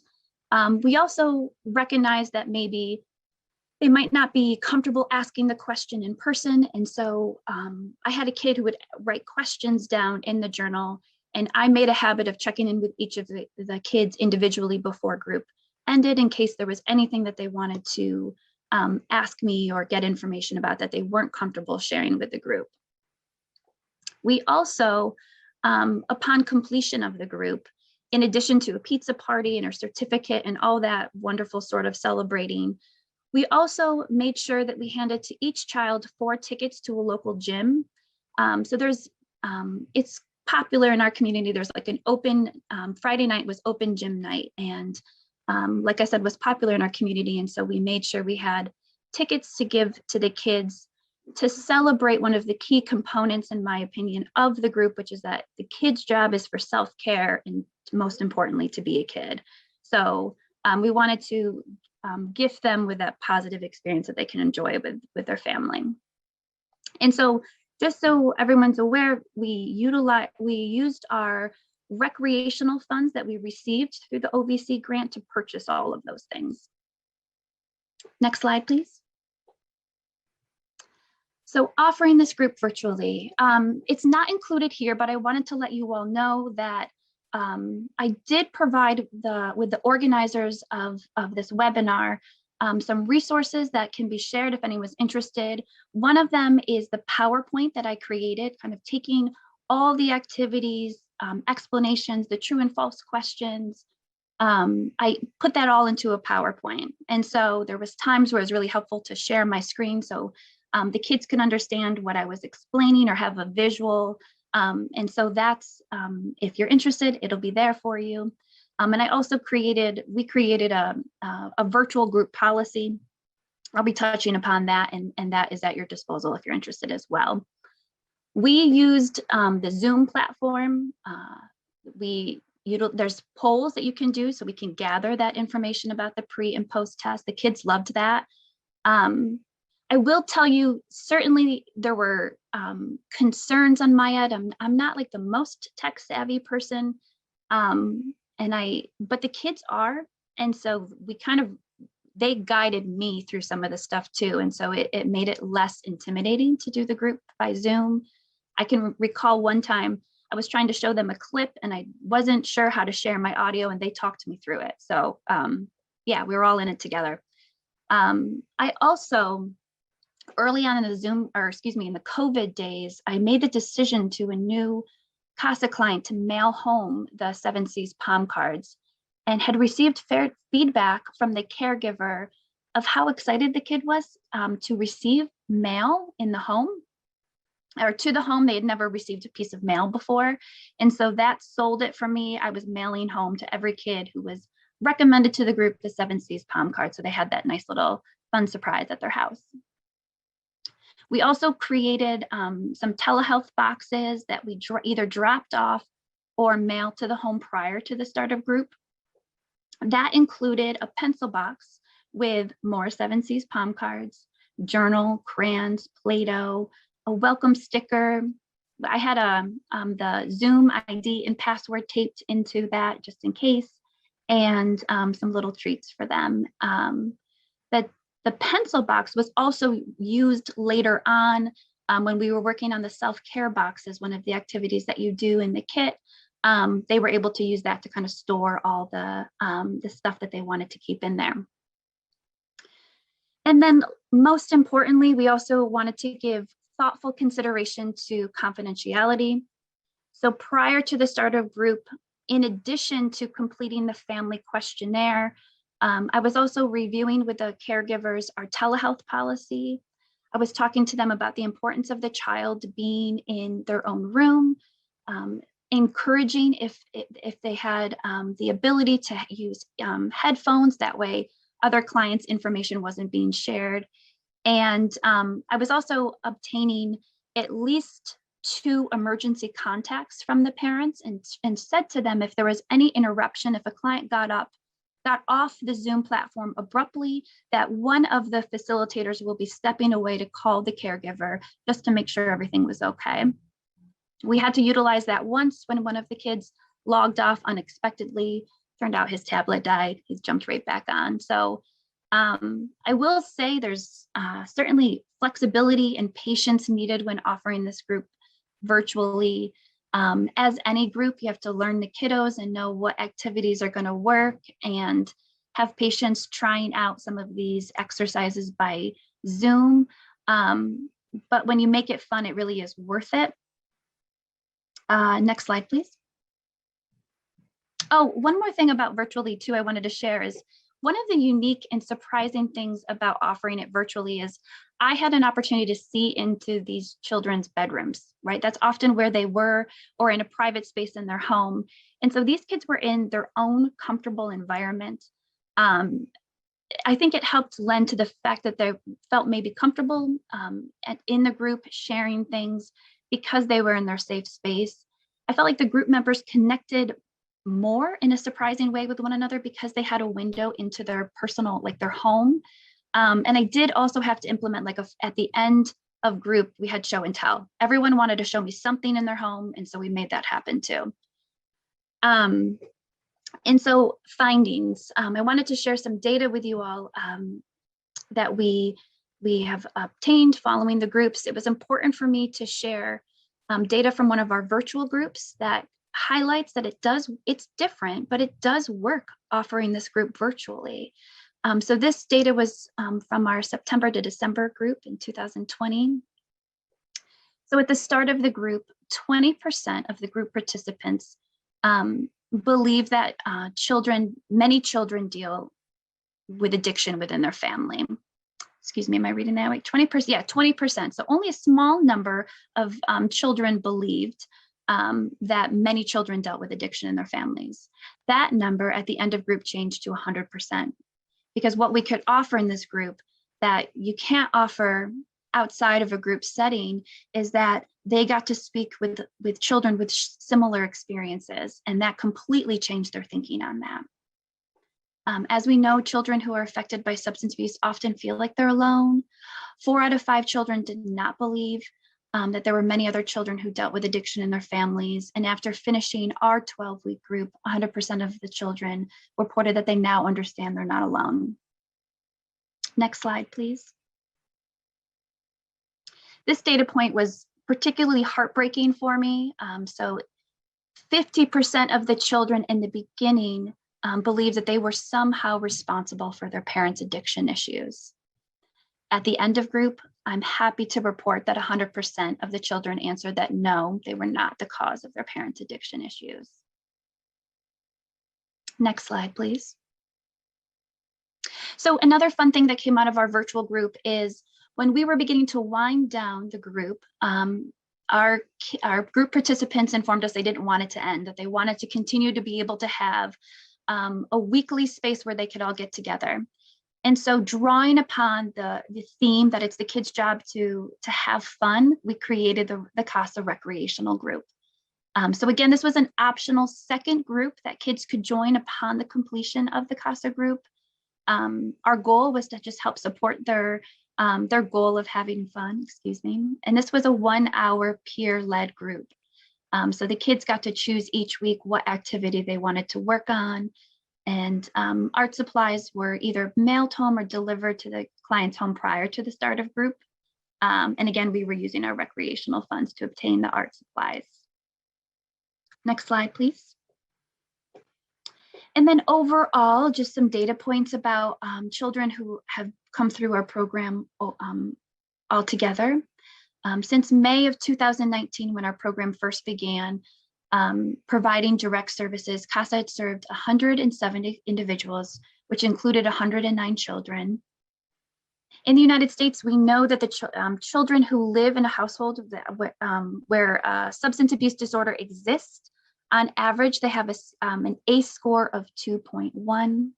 We also recognize that maybe they might not be comfortable asking the question in person. And so I had a kid who would write questions down in the journal, and I made a habit of checking in with each of the kids individually before group ended in case there was anything that they wanted to ask me or get information about that they weren't comfortable sharing with the group. We also, upon completion of the group, in addition to a pizza party and a certificate and all that wonderful sort of celebrating, we also made sure that we handed to each child 4 tickets to a local gym. So there's, it's popular in our community. There's like an open, Friday night was open gym night. And like I said, was popular in our community. And so we made sure we had tickets to give to the kids to celebrate one of the key components, in my opinion, of the group, which is that the kid's job is for self-care and most importantly, to be a kid. So we wanted to gift them with that positive experience that they can enjoy with their family. And so just so everyone's aware, we used our recreational funds that we received through the OVC grant to purchase all of those things. Next slide, please. So offering this group virtually, it's not included here, but I wanted to let you all know that I did provide with the organizers of this webinar some resources that can be shared if anyone's interested. One of them is the PowerPoint that I created, kind of taking all the activities, explanations, the true and false questions. I put that all into a PowerPoint. And so there was times where it was really helpful to share my screen so the kids can understand what I was explaining or have a visual. And so that's, if you're interested, it'll be there for you. And I also we created a virtual group policy. I'll be touching upon that, and that is at your disposal if you're interested as well. We used the Zoom platform. There's polls that you can do so we can gather that information about the pre and post test. The kids loved that. I will tell you, certainly there were concerns on my end. I'm not like the most tech savvy person, but the kids are, and so they guided me through some of the stuff too, and so it made it less intimidating to do the group by Zoom. I can recall one time I was trying to show them a clip and I wasn't sure how to share my audio, and they talked me through it. So yeah, we were all in it together. I also, early on in the in the COVID days, I made the decision to a new CASA client to mail home the 7 C's palm cards, and had received fair feedback from the caregiver of how excited the kid was to receive mail in the home or to the home. They had never received a piece of mail before. And so that sold it for me. I was mailing home to every kid who was recommended to the group the 7 C's palm card. So they had that nice little fun surprise at their house. We also created some telehealth boxes that we either dropped off or mailed to the home prior to the start of group. That included a pencil box with more 7 C's palm cards, journal, crayons, Play-Doh, a welcome sticker. I had the Zoom ID and password taped into that just in case, and some little treats for them. The pencil box was also used later on when we were working on the self-care boxes, one of the activities that you do in the kit. They were able to use that to kind of store all the stuff that they wanted to keep in there. And then most importantly, we also wanted to give thoughtful consideration to confidentiality. So prior to the start of group, in addition to completing the family questionnaire, I was also reviewing with the caregivers our telehealth policy. I was talking to them about the importance of the child being in their own room, encouraging if they had the ability to use headphones, that way other clients' information wasn't being shared. And I was also obtaining at least 2 emergency contacts from the parents and said to them if there was any interruption, if a client got off the Zoom platform abruptly, that one of the facilitators will be stepping away to call the caregiver just to make sure everything was okay. We had to utilize that once when one of the kids logged off unexpectedly. Turned out his tablet died. He's jumped right back on. So I will say there's certainly flexibility and patience needed when offering this group virtually. As any group, you have to learn the kiddos and know what activities are going to work and have patience trying out some of these exercises by Zoom. But when you make it fun, it really is worth it. Next slide, please. Oh, one more thing about virtually too, I wanted to share is one of the unique and surprising things about offering it virtually is I had an opportunity to see into these children's bedrooms, right? That's often where they were, or in a private space in their home. And so these kids were in their own comfortable environment. I think it helped lend to the fact that they felt maybe comfortable in the group sharing things because they were in their safe space. I felt like the group members connected more in a surprising way with one another because they had a window into their personal, like their home. And I did also have to implement at the end of group, we had show and tell. Everyone wanted to show me something in their home. And so we made that happen too. And so findings, I wanted to share some data with you all that we have obtained following the groups. It was important for me to share data from one of our virtual groups that highlights that it's different, but it does work offering this group virtually. So this data was from our September to December group in 2020. So at the start of the group, 20% of the group participants believe that many children deal with addiction within their family. Excuse me, am I reading that right? 20%, yeah, 20%. So only a small number of children believed that many children dealt with addiction in their families. That number at the end of group changed to 100%, because what we could offer in this group that you can't offer outside of a group setting is that they got to speak with children with similar experiences, and that completely changed their thinking on that. As we know, children who are affected by substance abuse often feel like they're alone. 4 out of 5 children did not believe that there were many other children who dealt with addiction in their families. And after finishing our 12-week group, 100% of the children reported that they now understand they're not alone. Next slide, please. This data point was particularly heartbreaking for me. So 50% of the children in the beginning believed that they were somehow responsible for their parents' addiction issues. At the end of group, I'm happy to report that 100% of the children answered that no, they were not the cause of their parents' addiction issues. Next slide, please. So another fun thing that came out of our virtual group is when we were beginning to wind down the group, our group participants informed us they didn't want it to end, that they wanted to continue to be able to have a weekly space where they could all get together. And so drawing upon the theme that it's the kids' job to have fun, we created the CASA recreational group. So again, this was an optional second group that kids could join upon the completion of the CASA group. Our goal was to just help support their goal of having fun, excuse me. And this was a 1-hour peer-led group. So the kids got to choose each week what activity they wanted to work on. And art supplies were either mailed home or delivered to the client's home prior to the start of group. And again, we were using our recreational funds to obtain the art supplies. Next slide, please. And then overall, just some data points about children who have come through our program altogether. Since May of 2019, when our program first began, providing direct services, CASA had served 170 individuals, which included 109 children. In the United States, we know that the children who live in a household where substance abuse disorder exists, on average, they have an ACE score of 2.1.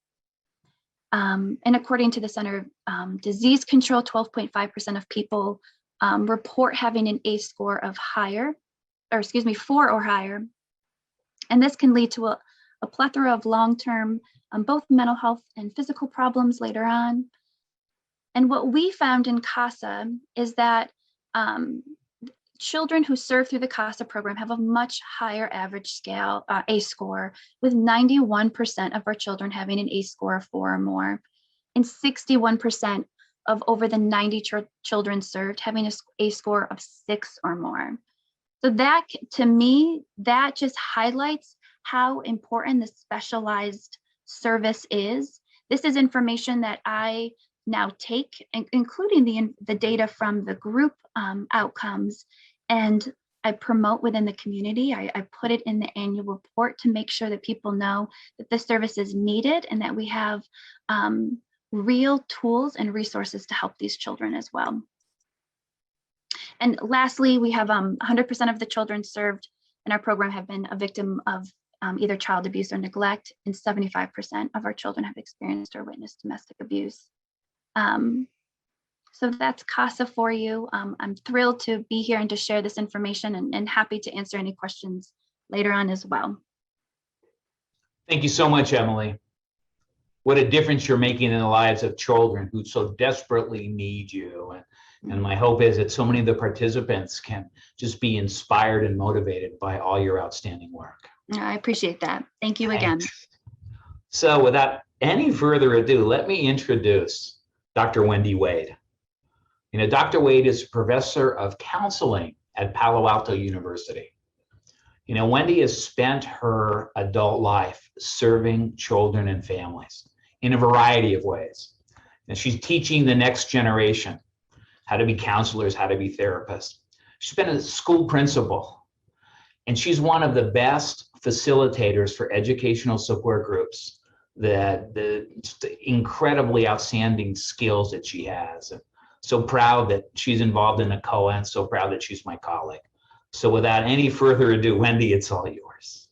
And according to the Center of Disease Control, 12.5% of people report having an ACE score of 4 or higher. And this can lead to a plethora of long-term, both mental health and physical problems later on. And what we found in CASA is that children who serve through the CASA program have a much higher average scale ACE score, with 91% of our children having an ACE score of 4 or more, and 61% of over the 90 children served having an ACE score of 6 or more. So that, to me, that just highlights how important the specialized service is. This is information that I now take, including the data from the group outcomes, and I promote within the community. I put it in the annual report to make sure that people know that this service is needed and that we have real tools and resources to help these children as well. And lastly, we have 100% of the children served in our program have been a victim of either child abuse or neglect, and 75% of our children have experienced or witnessed domestic abuse. So that's CASA for you. I'm thrilled to be here and to share this information, and happy to answer any questions later on as well. Thank you so much, Emily. What a difference you're making in the lives of children who so desperately need you. And my hope is that so many of the participants can just be inspired and motivated by all your outstanding work. I appreciate that. Thank you again. Thanks. So without any further ado, let me introduce Dr. Wendy Wade. You know, Dr. Wade is a professor of counseling at Palo Alto University. You know, Wendy has spent her adult life serving children and families in a variety of ways. And she's teaching the next generation how to be counselors, how to be therapists. She's been a school principal, and she's one of the best facilitators for educational support groups, the incredibly outstanding skills that she has. And so proud that she's involved in NACoA, and so proud that she's my colleague. So without any further ado, Wendy, it's all yours.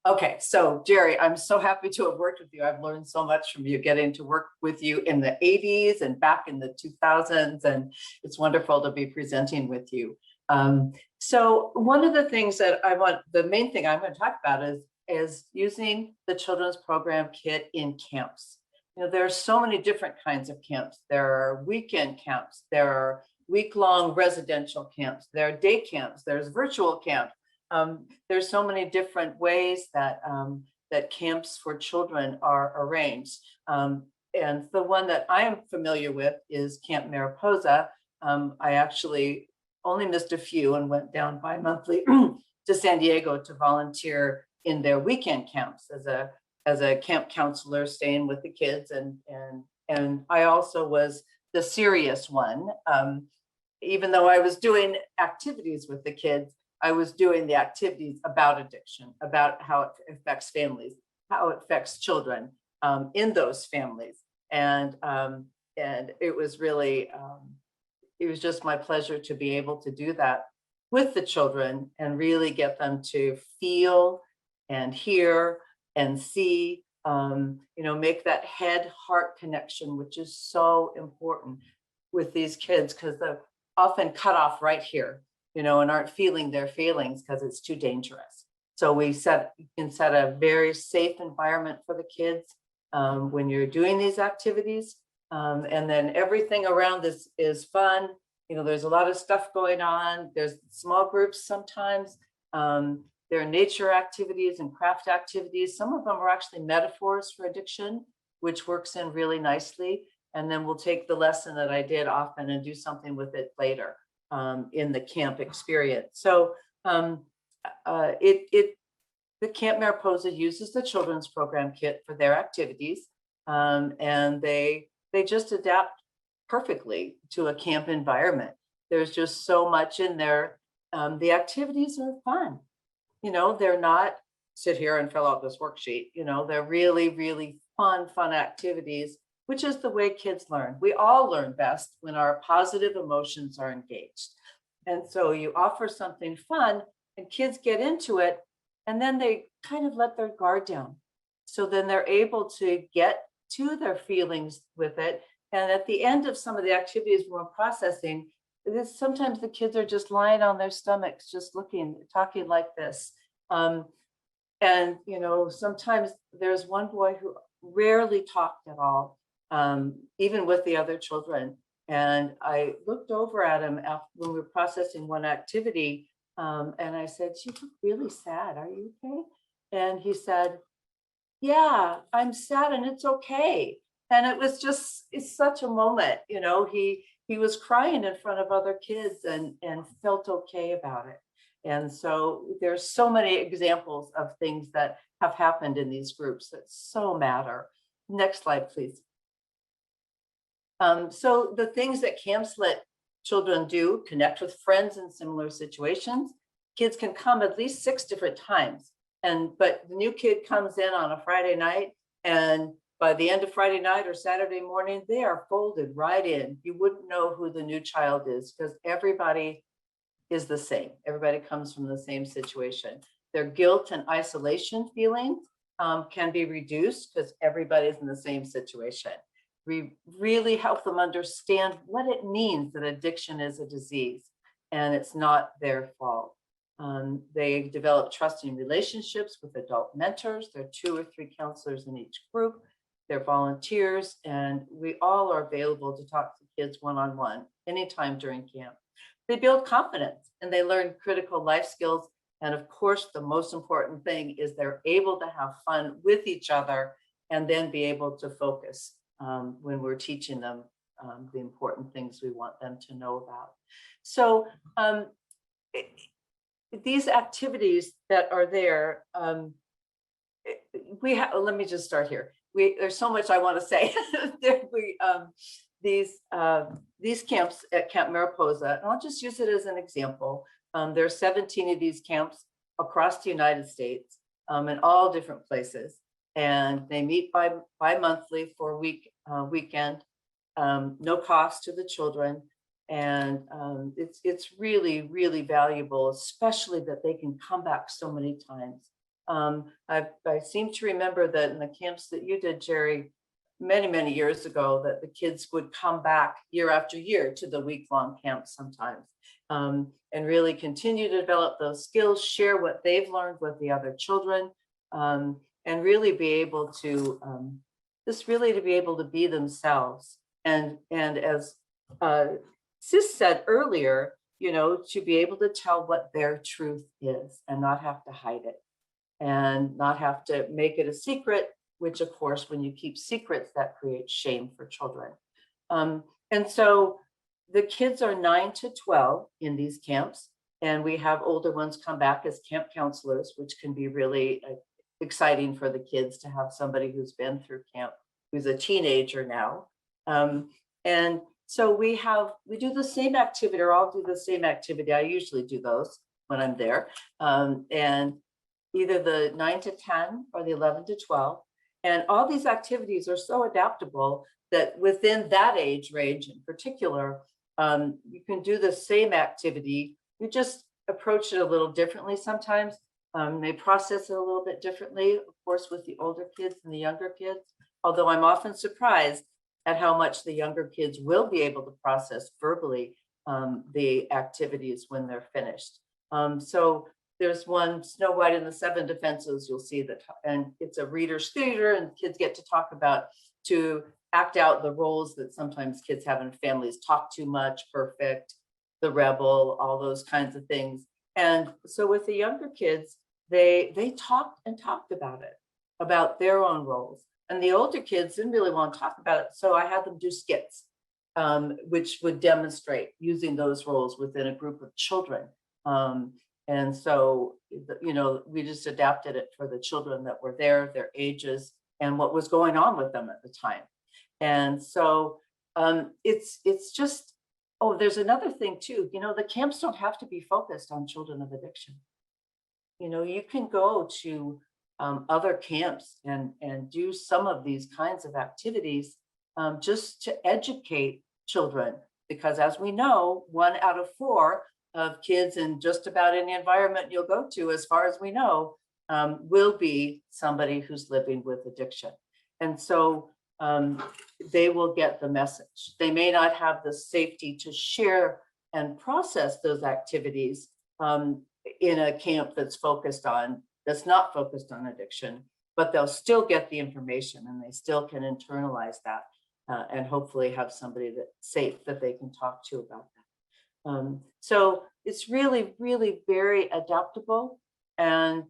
Okay, so Jerry, I'm so happy to have worked with you. I've learned so much from you, getting to work with you in the 80s and back in the 2000s, and it's wonderful to be presenting with you. So one of the things that the main thing I'm going to talk about is using the children's program kit in camps. You know, there are so many different kinds of camps. There are weekend camps, there are week-long residential camps, there are day camps, there's virtual camps. There's so many different ways that that camps for children are arranged. And the one that I am familiar with is Camp Mariposa. I actually only missed a few and went down bi-monthly to San Diego to volunteer in their weekend camps as a camp counselor, staying with the kids. And I also was the serious one. Even though I was doing activities with the kids, I was doing the activities about addiction, about how it affects families, how it affects children in those families. And it was really, it was just my pleasure to be able to do that with the children and really get them to feel and hear and see, you know, make that head-heart connection, which is so important with these kids, because they're often cut off right here, you know, and aren't feeling their feelings because it's too dangerous. So we can set a very safe environment for the kids when you're doing these activities. And then everything around this is fun. You know, there's a lot of stuff going on. There's small groups sometimes. There are nature activities and craft activities. Some of them are actually metaphors for addiction, which works in really nicely. And then we'll take the lesson that I did often and do something with it later in the camp experience. So the Camp Mariposa uses the children's program kit for their activities, and they just adapt perfectly to a camp environment. There's just so much in there. The activities are fun. You know, they're not sit here and fill out this worksheet. You know, they're really, really fun activities, which is the way kids learn. We all learn best when our positive emotions are engaged. And so you offer something fun and kids get into it, and then they kind of let their guard down. So then they're able to get to their feelings with it. And at the end of some of the activities we're processing, sometimes the kids are just lying on their stomachs, just looking, talking like this. And, you know, sometimes there's one boy who rarely talked at all, even with the other children. And I looked over at him after, when we were processing one activity, and I said, "You look really sad. Are you okay?" And he said, "Yeah, I'm sad and it's okay." And it was just, it's such a moment, you know, he was crying in front of other kids and felt okay about it. And so there's so many examples of things that have happened in these groups that so matter. Next slide, please. So the things that camps let children do: connect with friends in similar situations. Kids can come at least 6 different times. But the new kid comes in on a Friday night, and by the end of Friday night or Saturday morning, they are folded right in. You wouldn't know who the new child is because everybody is the same. Everybody comes from the same situation. Their guilt and isolation feelings can be reduced because everybody's in the same situation. We really help them understand what it means that addiction is a disease and it's not their fault. They develop trusting relationships with adult mentors. There are 2 or 3 counselors in each group. They're volunteers, and we all are available to talk to kids one-on-one anytime during camp. They build confidence and they learn critical life skills. And of course, the most important thing is they're able to have fun with each other and then be able to focus when we're teaching them the important things we want them to know about. So these activities that are there, let me just start here. There's so much I want to say. These camps at Camp Mariposa, and I'll just use it as an example. There are 17 of these camps across the United States in all different places. And they meet bi-monthly for a weekend, no cost to the children. And it's really, really valuable, especially that they can come back so many times. I seem to remember that in the camps that you did, Jerry, many, many years ago, that the kids would come back year after year to the week-long camps sometimes, and really continue to develop those skills, share what they've learned with the other children, and really be able to be themselves. And as Sis said earlier, you know, to be able to tell what their truth is and not have to hide it and not have to make it a secret, which of course, when you keep secrets, that creates shame for children. And so the kids are 9 to 12 in these camps, and we have older ones come back as camp counselors, which can be really exciting for the kids to have somebody who's been through camp, who's a teenager now. And so we do the same activity, or I'll do the same activity. I usually do those when I'm there. And either the 9 to 10 or the 11 to 12. And all these activities are so adaptable that within that age range in particular, you can do the same activity. You just approach it a little differently sometimes. They process it a little bit differently, of course, with the older kids and the younger kids, although I'm often surprised at how much the younger kids will be able to process verbally the activities when they're finished. So there's one, Snow White and the 7 Defenses, you'll see that, and it's a reader's theater, and kids get to talk about, to act out the roles that sometimes kids have in families: talk too much, perfect, the rebel, all those kinds of things. And so with the younger kids, they talked about it, about their own roles. And the older kids didn't really want to talk about it. So I had them do skits, which would demonstrate using those roles within a group of children. And so, you know, we just adapted it for the children that were there, their ages, and what was going on with them at the time. And so it's just, oh, there's another thing too. You know, the camps don't have to be focused on children of addiction. You know, you can go to other camps and do some of these kinds of activities just to educate children, because as we know, 1 out of 4 of kids in just about any environment you'll go to, as far as we know, will be somebody who's living with addiction. And so they will get the message. They may not have the safety to share and process those activities in a camp that's not focused on addiction, but they'll still get the information and they still can internalize that. and hopefully have somebody that's safe that they can talk to about that. So it's really, really very adaptable, and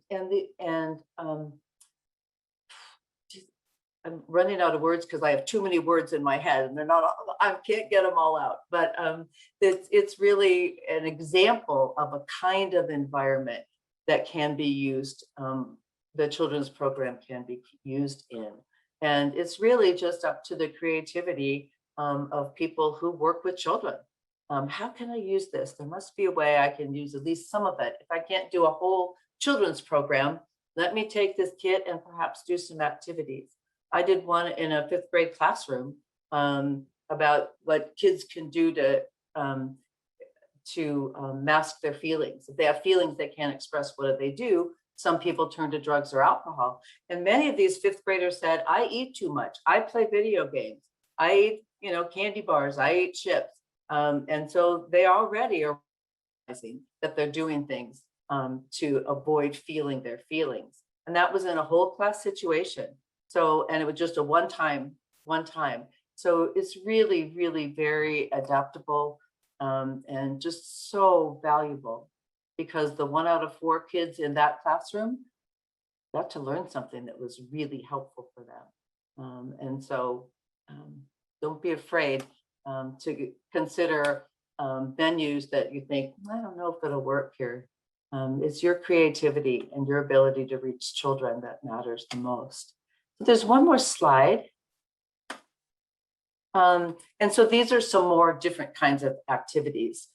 I'm running out of words because I have too many words in my head and they're not, I can't get them all out, but it's really an example of a kind of environment that can be used, the children's program can be used in. And it's really just up to the creativity of people who work with children. How can I use this? There must be a way I can use at least some of it. If I can't do a whole children's program, let me take this kit and perhaps do some activities. I did one in a 5th grade classroom about what kids can do to mask their feelings. If they have feelings they can't express, what do they do? Some people turn to drugs or alcohol. And many of these 5th graders said, I eat too much. I play video games. I eat, candy bars. I eat chips. And so they already are realizing that they're doing things to avoid feeling their feelings. And that was in a whole class situation. So, and it was just a one time. So it's really, really very adaptable and just so valuable, because the 1 out of 4 kids in that classroom got to learn something that was really helpful for them. And so don't be afraid to consider venues that you think, I don't know if it'll work here. It's your creativity and your ability to reach children that matters the most. There's one more slide. And so these are some more different kinds of activities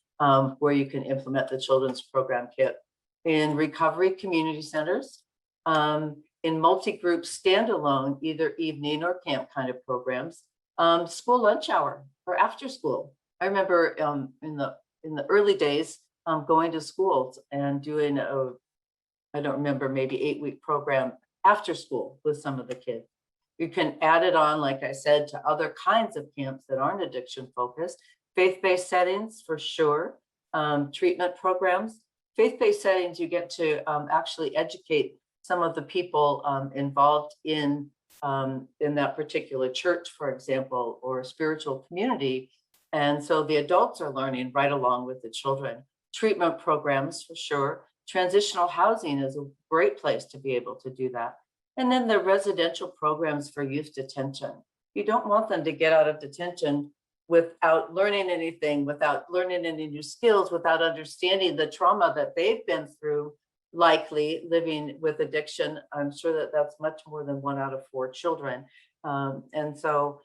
where you can implement the children's program kit in recovery community centers, in multi-group standalone, either evening or camp kind of programs, school lunch hour or after school. I remember in the early days going to schools and doing I don't remember, maybe 8-week program after school with some of the kids. You can add it on, like I said, to other kinds of camps that aren't addiction focused, faith-based settings for sure, treatment programs. Faith-based settings, you get to actually educate some of the people involved in that particular church, for example, or spiritual community. And so the adults are learning right along with the children. Treatment programs for sure. Transitional housing is a great place to be able to do that. And then the residential programs for youth detention. You don't want them to get out of detention without learning anything, without learning any new skills, without understanding the trauma that they've been through, likely living with addiction. I'm sure that that's much more than 1 out of 4 children. And so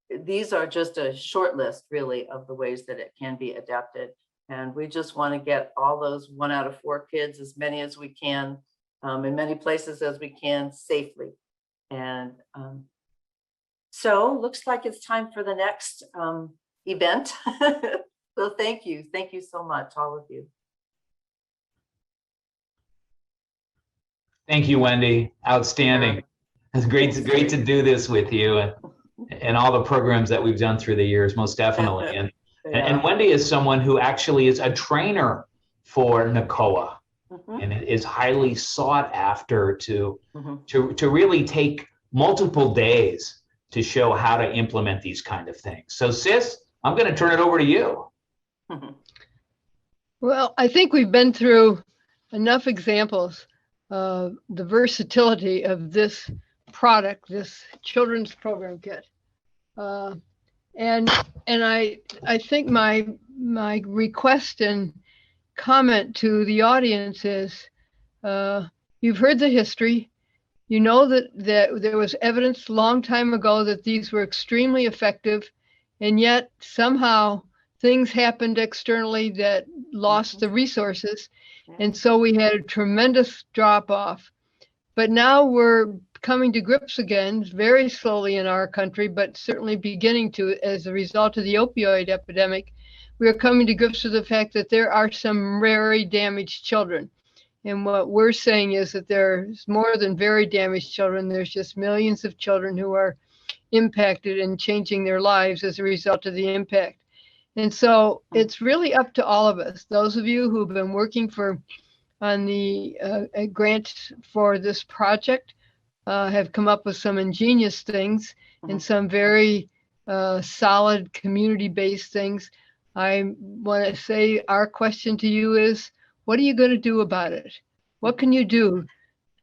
these are just a short list really of the ways that it can be adapted. And we just want to get all those 1 out of 4 kids, as many as we can, in many places as we can, safely. And so looks like it's time for the next event. So thank you so much, all of you. Thank you, Wendy. Outstanding. It's great to do this with you and all the programs that we've done through the years, most definitely. And Wendy is someone who actually is a trainer for NACoA, and it is highly sought after to really take multiple days to show how to implement these kind of things. So sis, I'm going to turn it over to you. Well, I think we've been through enough examples of the versatility of this product, this children's program kit. And I think my request and comment to the audience is, you've heard the history. You know that there was evidence a long time ago that these were extremely effective, and yet somehow things happened externally that lost the resources. And so we had a tremendous drop off. But now we're coming to grips again, very slowly in our country, but certainly beginning to, as a result of the opioid epidemic, we are coming to grips with the fact that there are some very damaged children. And what we're saying is that there's more than very damaged children. There's just millions of children who are impacted and changing their lives as a result of the impact. And so it's really up to all of us. Those of you who've been working on the grant for this project have come up with some ingenious things and some very solid community-based things. I want to say our question to you is, what are you going to do about it? What can you do?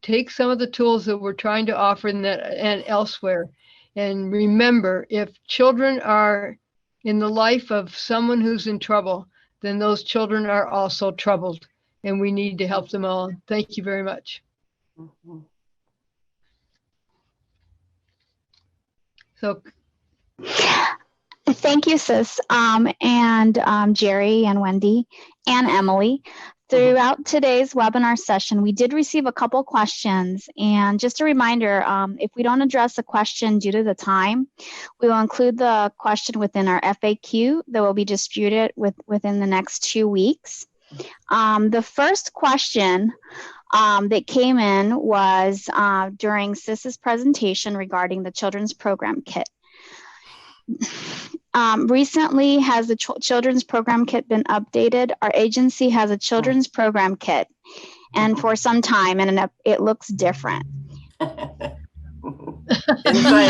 Take some of the tools that we're trying to offer in that and elsewhere. And remember, if children are in the life of someone who's in trouble, then those children are also troubled, and we need to help them all. Thank you very much. So thank you, sis, and Jerry and Wendy and Emily. Throughout today's webinar session, we did receive a couple questions. And just a reminder, if we don't address a question due to the time, we will include the question within our FAQ that will be distributed within the next 2 weeks. The first question that came in was during SIS's presentation regarding the children's program kit. Recently, has the children's program kit been updated? Our agency has a children's program kit, and for some time, and it looks different. Inside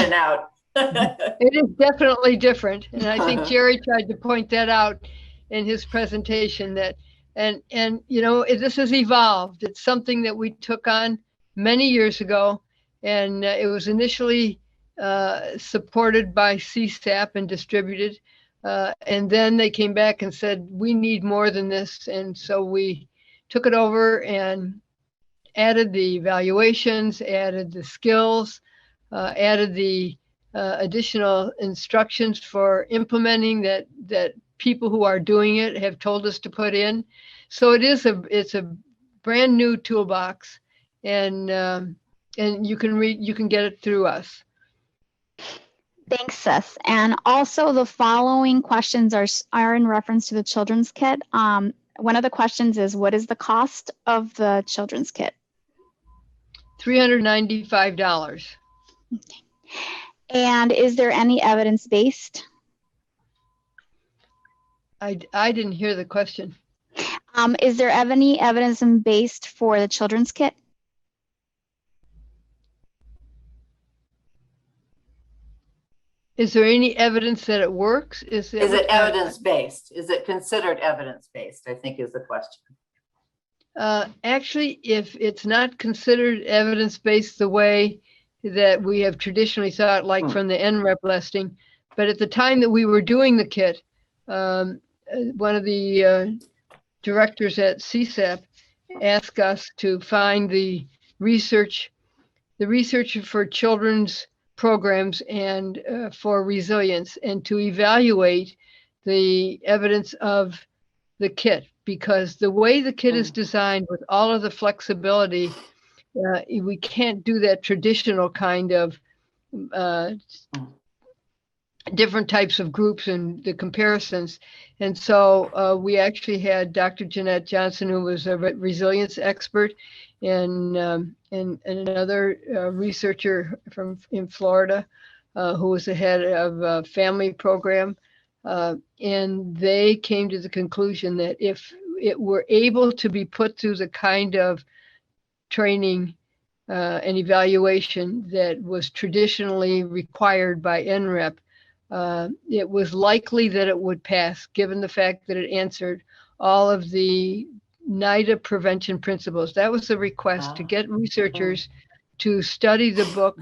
and out. it is definitely different, and I think Jerry tried to point that out in his presentation. That and you know, this has evolved. It's something that we took on many years ago, and it was initially supported by CSAP and distributed. And then they came back and said, we need more than this. And so we took it over and added the evaluations, added the skills, added the additional instructions for implementing that people who are doing it have told us to put in. So it's a brand new toolbox, and you can get it through us. Thanks, Sis. And also the following questions are in reference to the children's kit. One of the questions is, what is the cost of the children's kit? $395. Okay. And is there any evidence-based? I didn't hear the question. Is there any evidence-based for the children's kit? Is there any evidence that it works? Is it evidence-based? Is it considered evidence-based, I think is the question. Actually, if it's not considered evidence-based the way that we have traditionally thought, like from the NREP listing, but at the time that we were doing the kit, one of the directors at CSAP asked us to find the research for children's programs and for resilience, and to evaluate the evidence of the kit, because the way the kit is designed with all of the flexibility, we can't do that traditional kind of different types of groups and the comparisons. And so we actually had Dr. Jeanette Johnson, who was a resilience expert, and another researcher in Florida, who was the head of a family program. And they came to the conclusion that if it were able to be put through the kind of training and evaluation that was traditionally required by NREP, it was likely that it would pass, given the fact that it answered all of the NIDA prevention principles. That was the request, to get researchers to study the book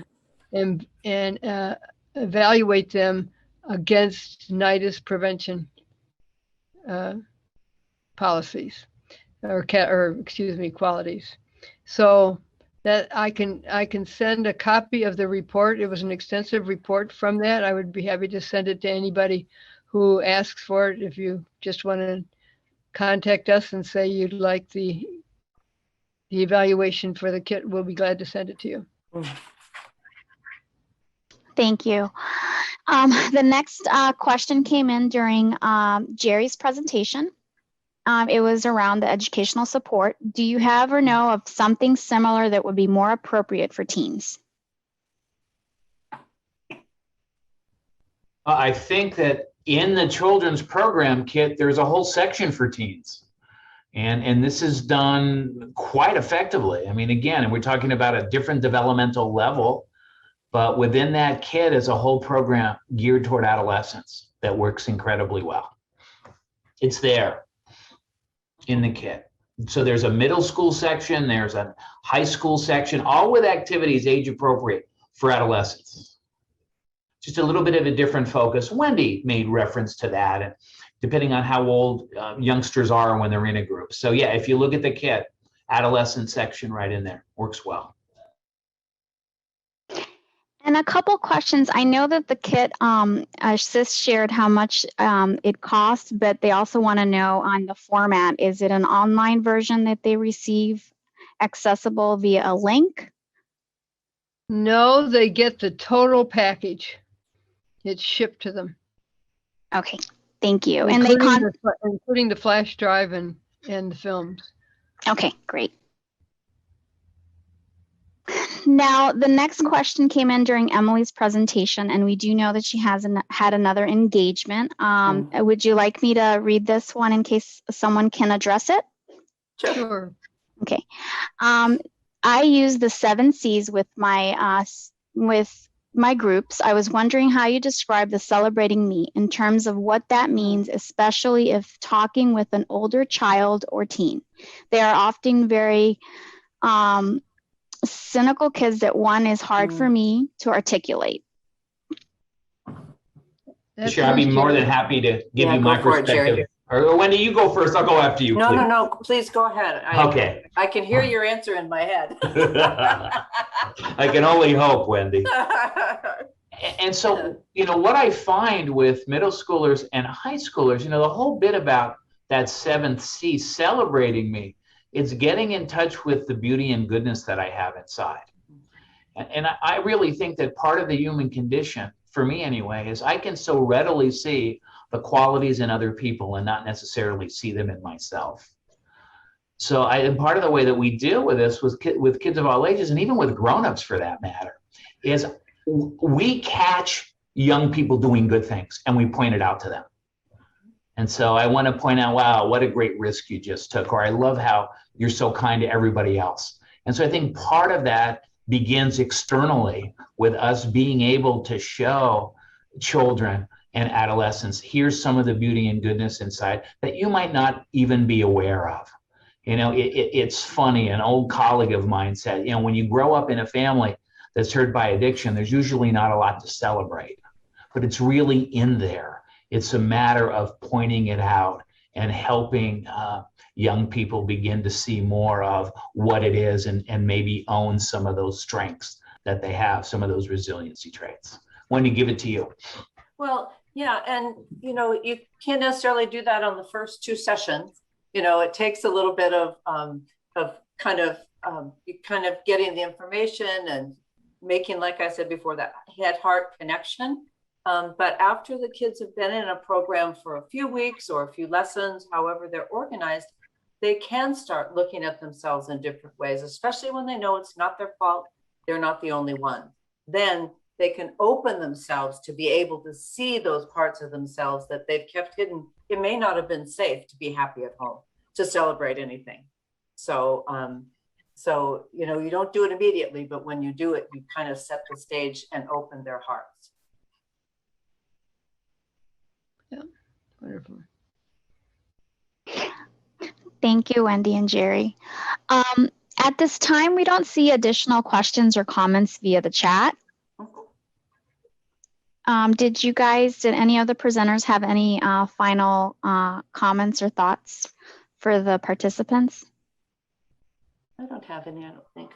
and evaluate them against NIDA's prevention policies, qualities. So that I can send a copy of the report. It was an extensive report from that. I would be happy to send it to anybody who asks for it. If you just want to contact us and say you'd like the evaluation for the kit, we'll be glad to send it to you. Thank you. The next question came in during Jerry's presentation. It was around the educational support. Do you have or know of something similar that would be more appropriate for teens? I think that in the children's program kit, there's a whole section for teens. And this is done quite effectively. I mean, again, and we're talking about a different developmental level. But within that kit is a whole program geared toward adolescents that works incredibly well. It's there in the kit. So there's a middle school section, there's a high school section, all with activities age appropriate for adolescents. Just a little bit of a different focus. Wendy made reference to that, and depending on how old youngsters are when they're in a group. So yeah, if you look at the kit, adolescent section right in there, works well. And a couple questions. I know that the kit, Sis shared how much it costs, but they also want to know on the format. Is it an online version that they receive accessible via a link? No, they get the total package. It's shipped to them. Okay, thank you. Including the flash drive and the films. Okay, great. Now, the next question came in during Emily's presentation, and we do know that she has had another engagement. Would you like me to read this one in case someone can address it? Sure. Okay. I use the 7 C's with my groups. I was wondering how you describe the celebrating me in terms of what that means, especially if talking with an older child or teen. They are often very cynical kids that one is hard for me to articulate. Sure, I'd be more than happy to give you my perspective. Or Wendy, you go first. I'll go after you. No, please. no, please go ahead. Okay. I can hear your answer in my head. I can only hope, Wendy. And so, what I find with middle schoolers and high schoolers, the whole bit about that 7th C, celebrating me, it's getting in touch with the beauty and goodness that I have inside. And I really think that part of the human condition, for me anyway, is I can so readily see the qualities in other people and not necessarily see them in myself. So and part of the way that we deal with this with kids of all ages, and even with grown-ups for that matter, is we catch young people doing good things and we point it out to them. And so I want to point out, wow, what a great risk you just took, or I love how you're so kind to everybody else. And so I think part of that begins externally with us being able to show children and adolescents, here's some of the beauty and goodness inside that you might not even be aware of. It's funny, an old colleague of mine said, when you grow up in a family that's hurt by addiction, there's usually not a lot to celebrate, but it's really in there. It's a matter of pointing it out and helping young people begin to see more of what it is and maybe own some of those strengths that they have, some of those resiliency traits. Wendy, give it to you. Well, yeah, and you can't necessarily do that on the first 2 sessions. It takes a little bit of kind of getting the information and making, like I said before, that head-heart connection. But after the kids have been in a program for a few weeks or a few lessons, however they're organized, they can start looking at themselves in different ways, especially when they know it's not their fault, they're not the only one. Then they can open themselves to be able to see those parts of themselves that they've kept hidden. It may not have been safe to be happy at home, to celebrate anything. So, you don't do it immediately, but when you do it, you kind of set the stage and open their hearts. Yeah, wonderful. Thank you, Wendy and Jerry. At this time, we don't see additional questions or comments via the chat. Did any of the presenters have any final comments or thoughts for the participants? I don't have any, I don't think.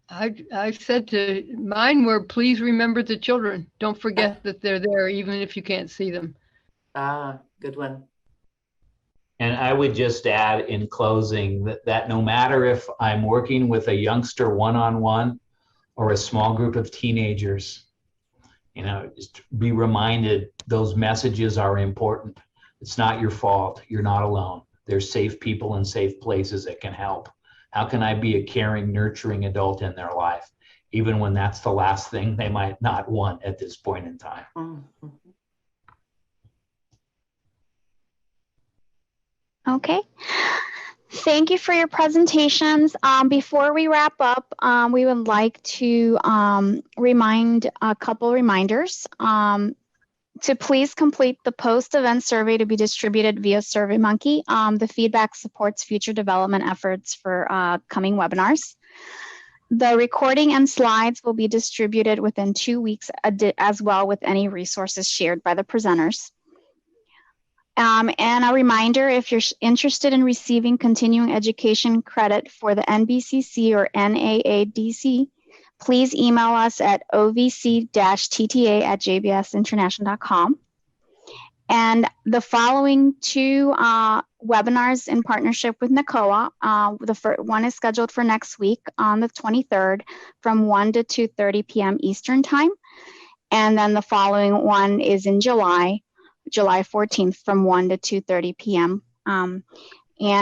I said to mine were, please remember the children. Don't forget that they're there, even if you can't see them. Good one. And I would just add in closing that no matter if I'm working with a youngster one-on-one or a small group of teenagers, just be reminded those messages are important. It's not your fault. You're not alone. There's safe people and safe places that can help. How can I be a caring, nurturing adult in their life, even when that's the last thing they might not want at this point in time? Mm-hmm. Okay. Thank you for your presentations. Before we wrap up, we would like to remind a couple reminders to please complete the post-event survey to be distributed via SurveyMonkey. The feedback supports future development efforts for coming webinars. The recording and slides will be distributed within 2 weeks as well with any resources shared by the presenters. And a reminder, if you're interested in receiving continuing education credit for the NBCC or NAADC, please email us at ovc-tta@jbsinternational.com. And the following two webinars in partnership with NACoA, the first one is scheduled for next week on the 23rd from 1 to 2:30 p.m. Eastern Time. And then the following one is in July 14th from 1 to 2:30 p.m. And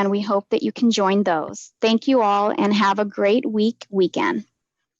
we hope that you can join those. Thank you all and have a great weekend.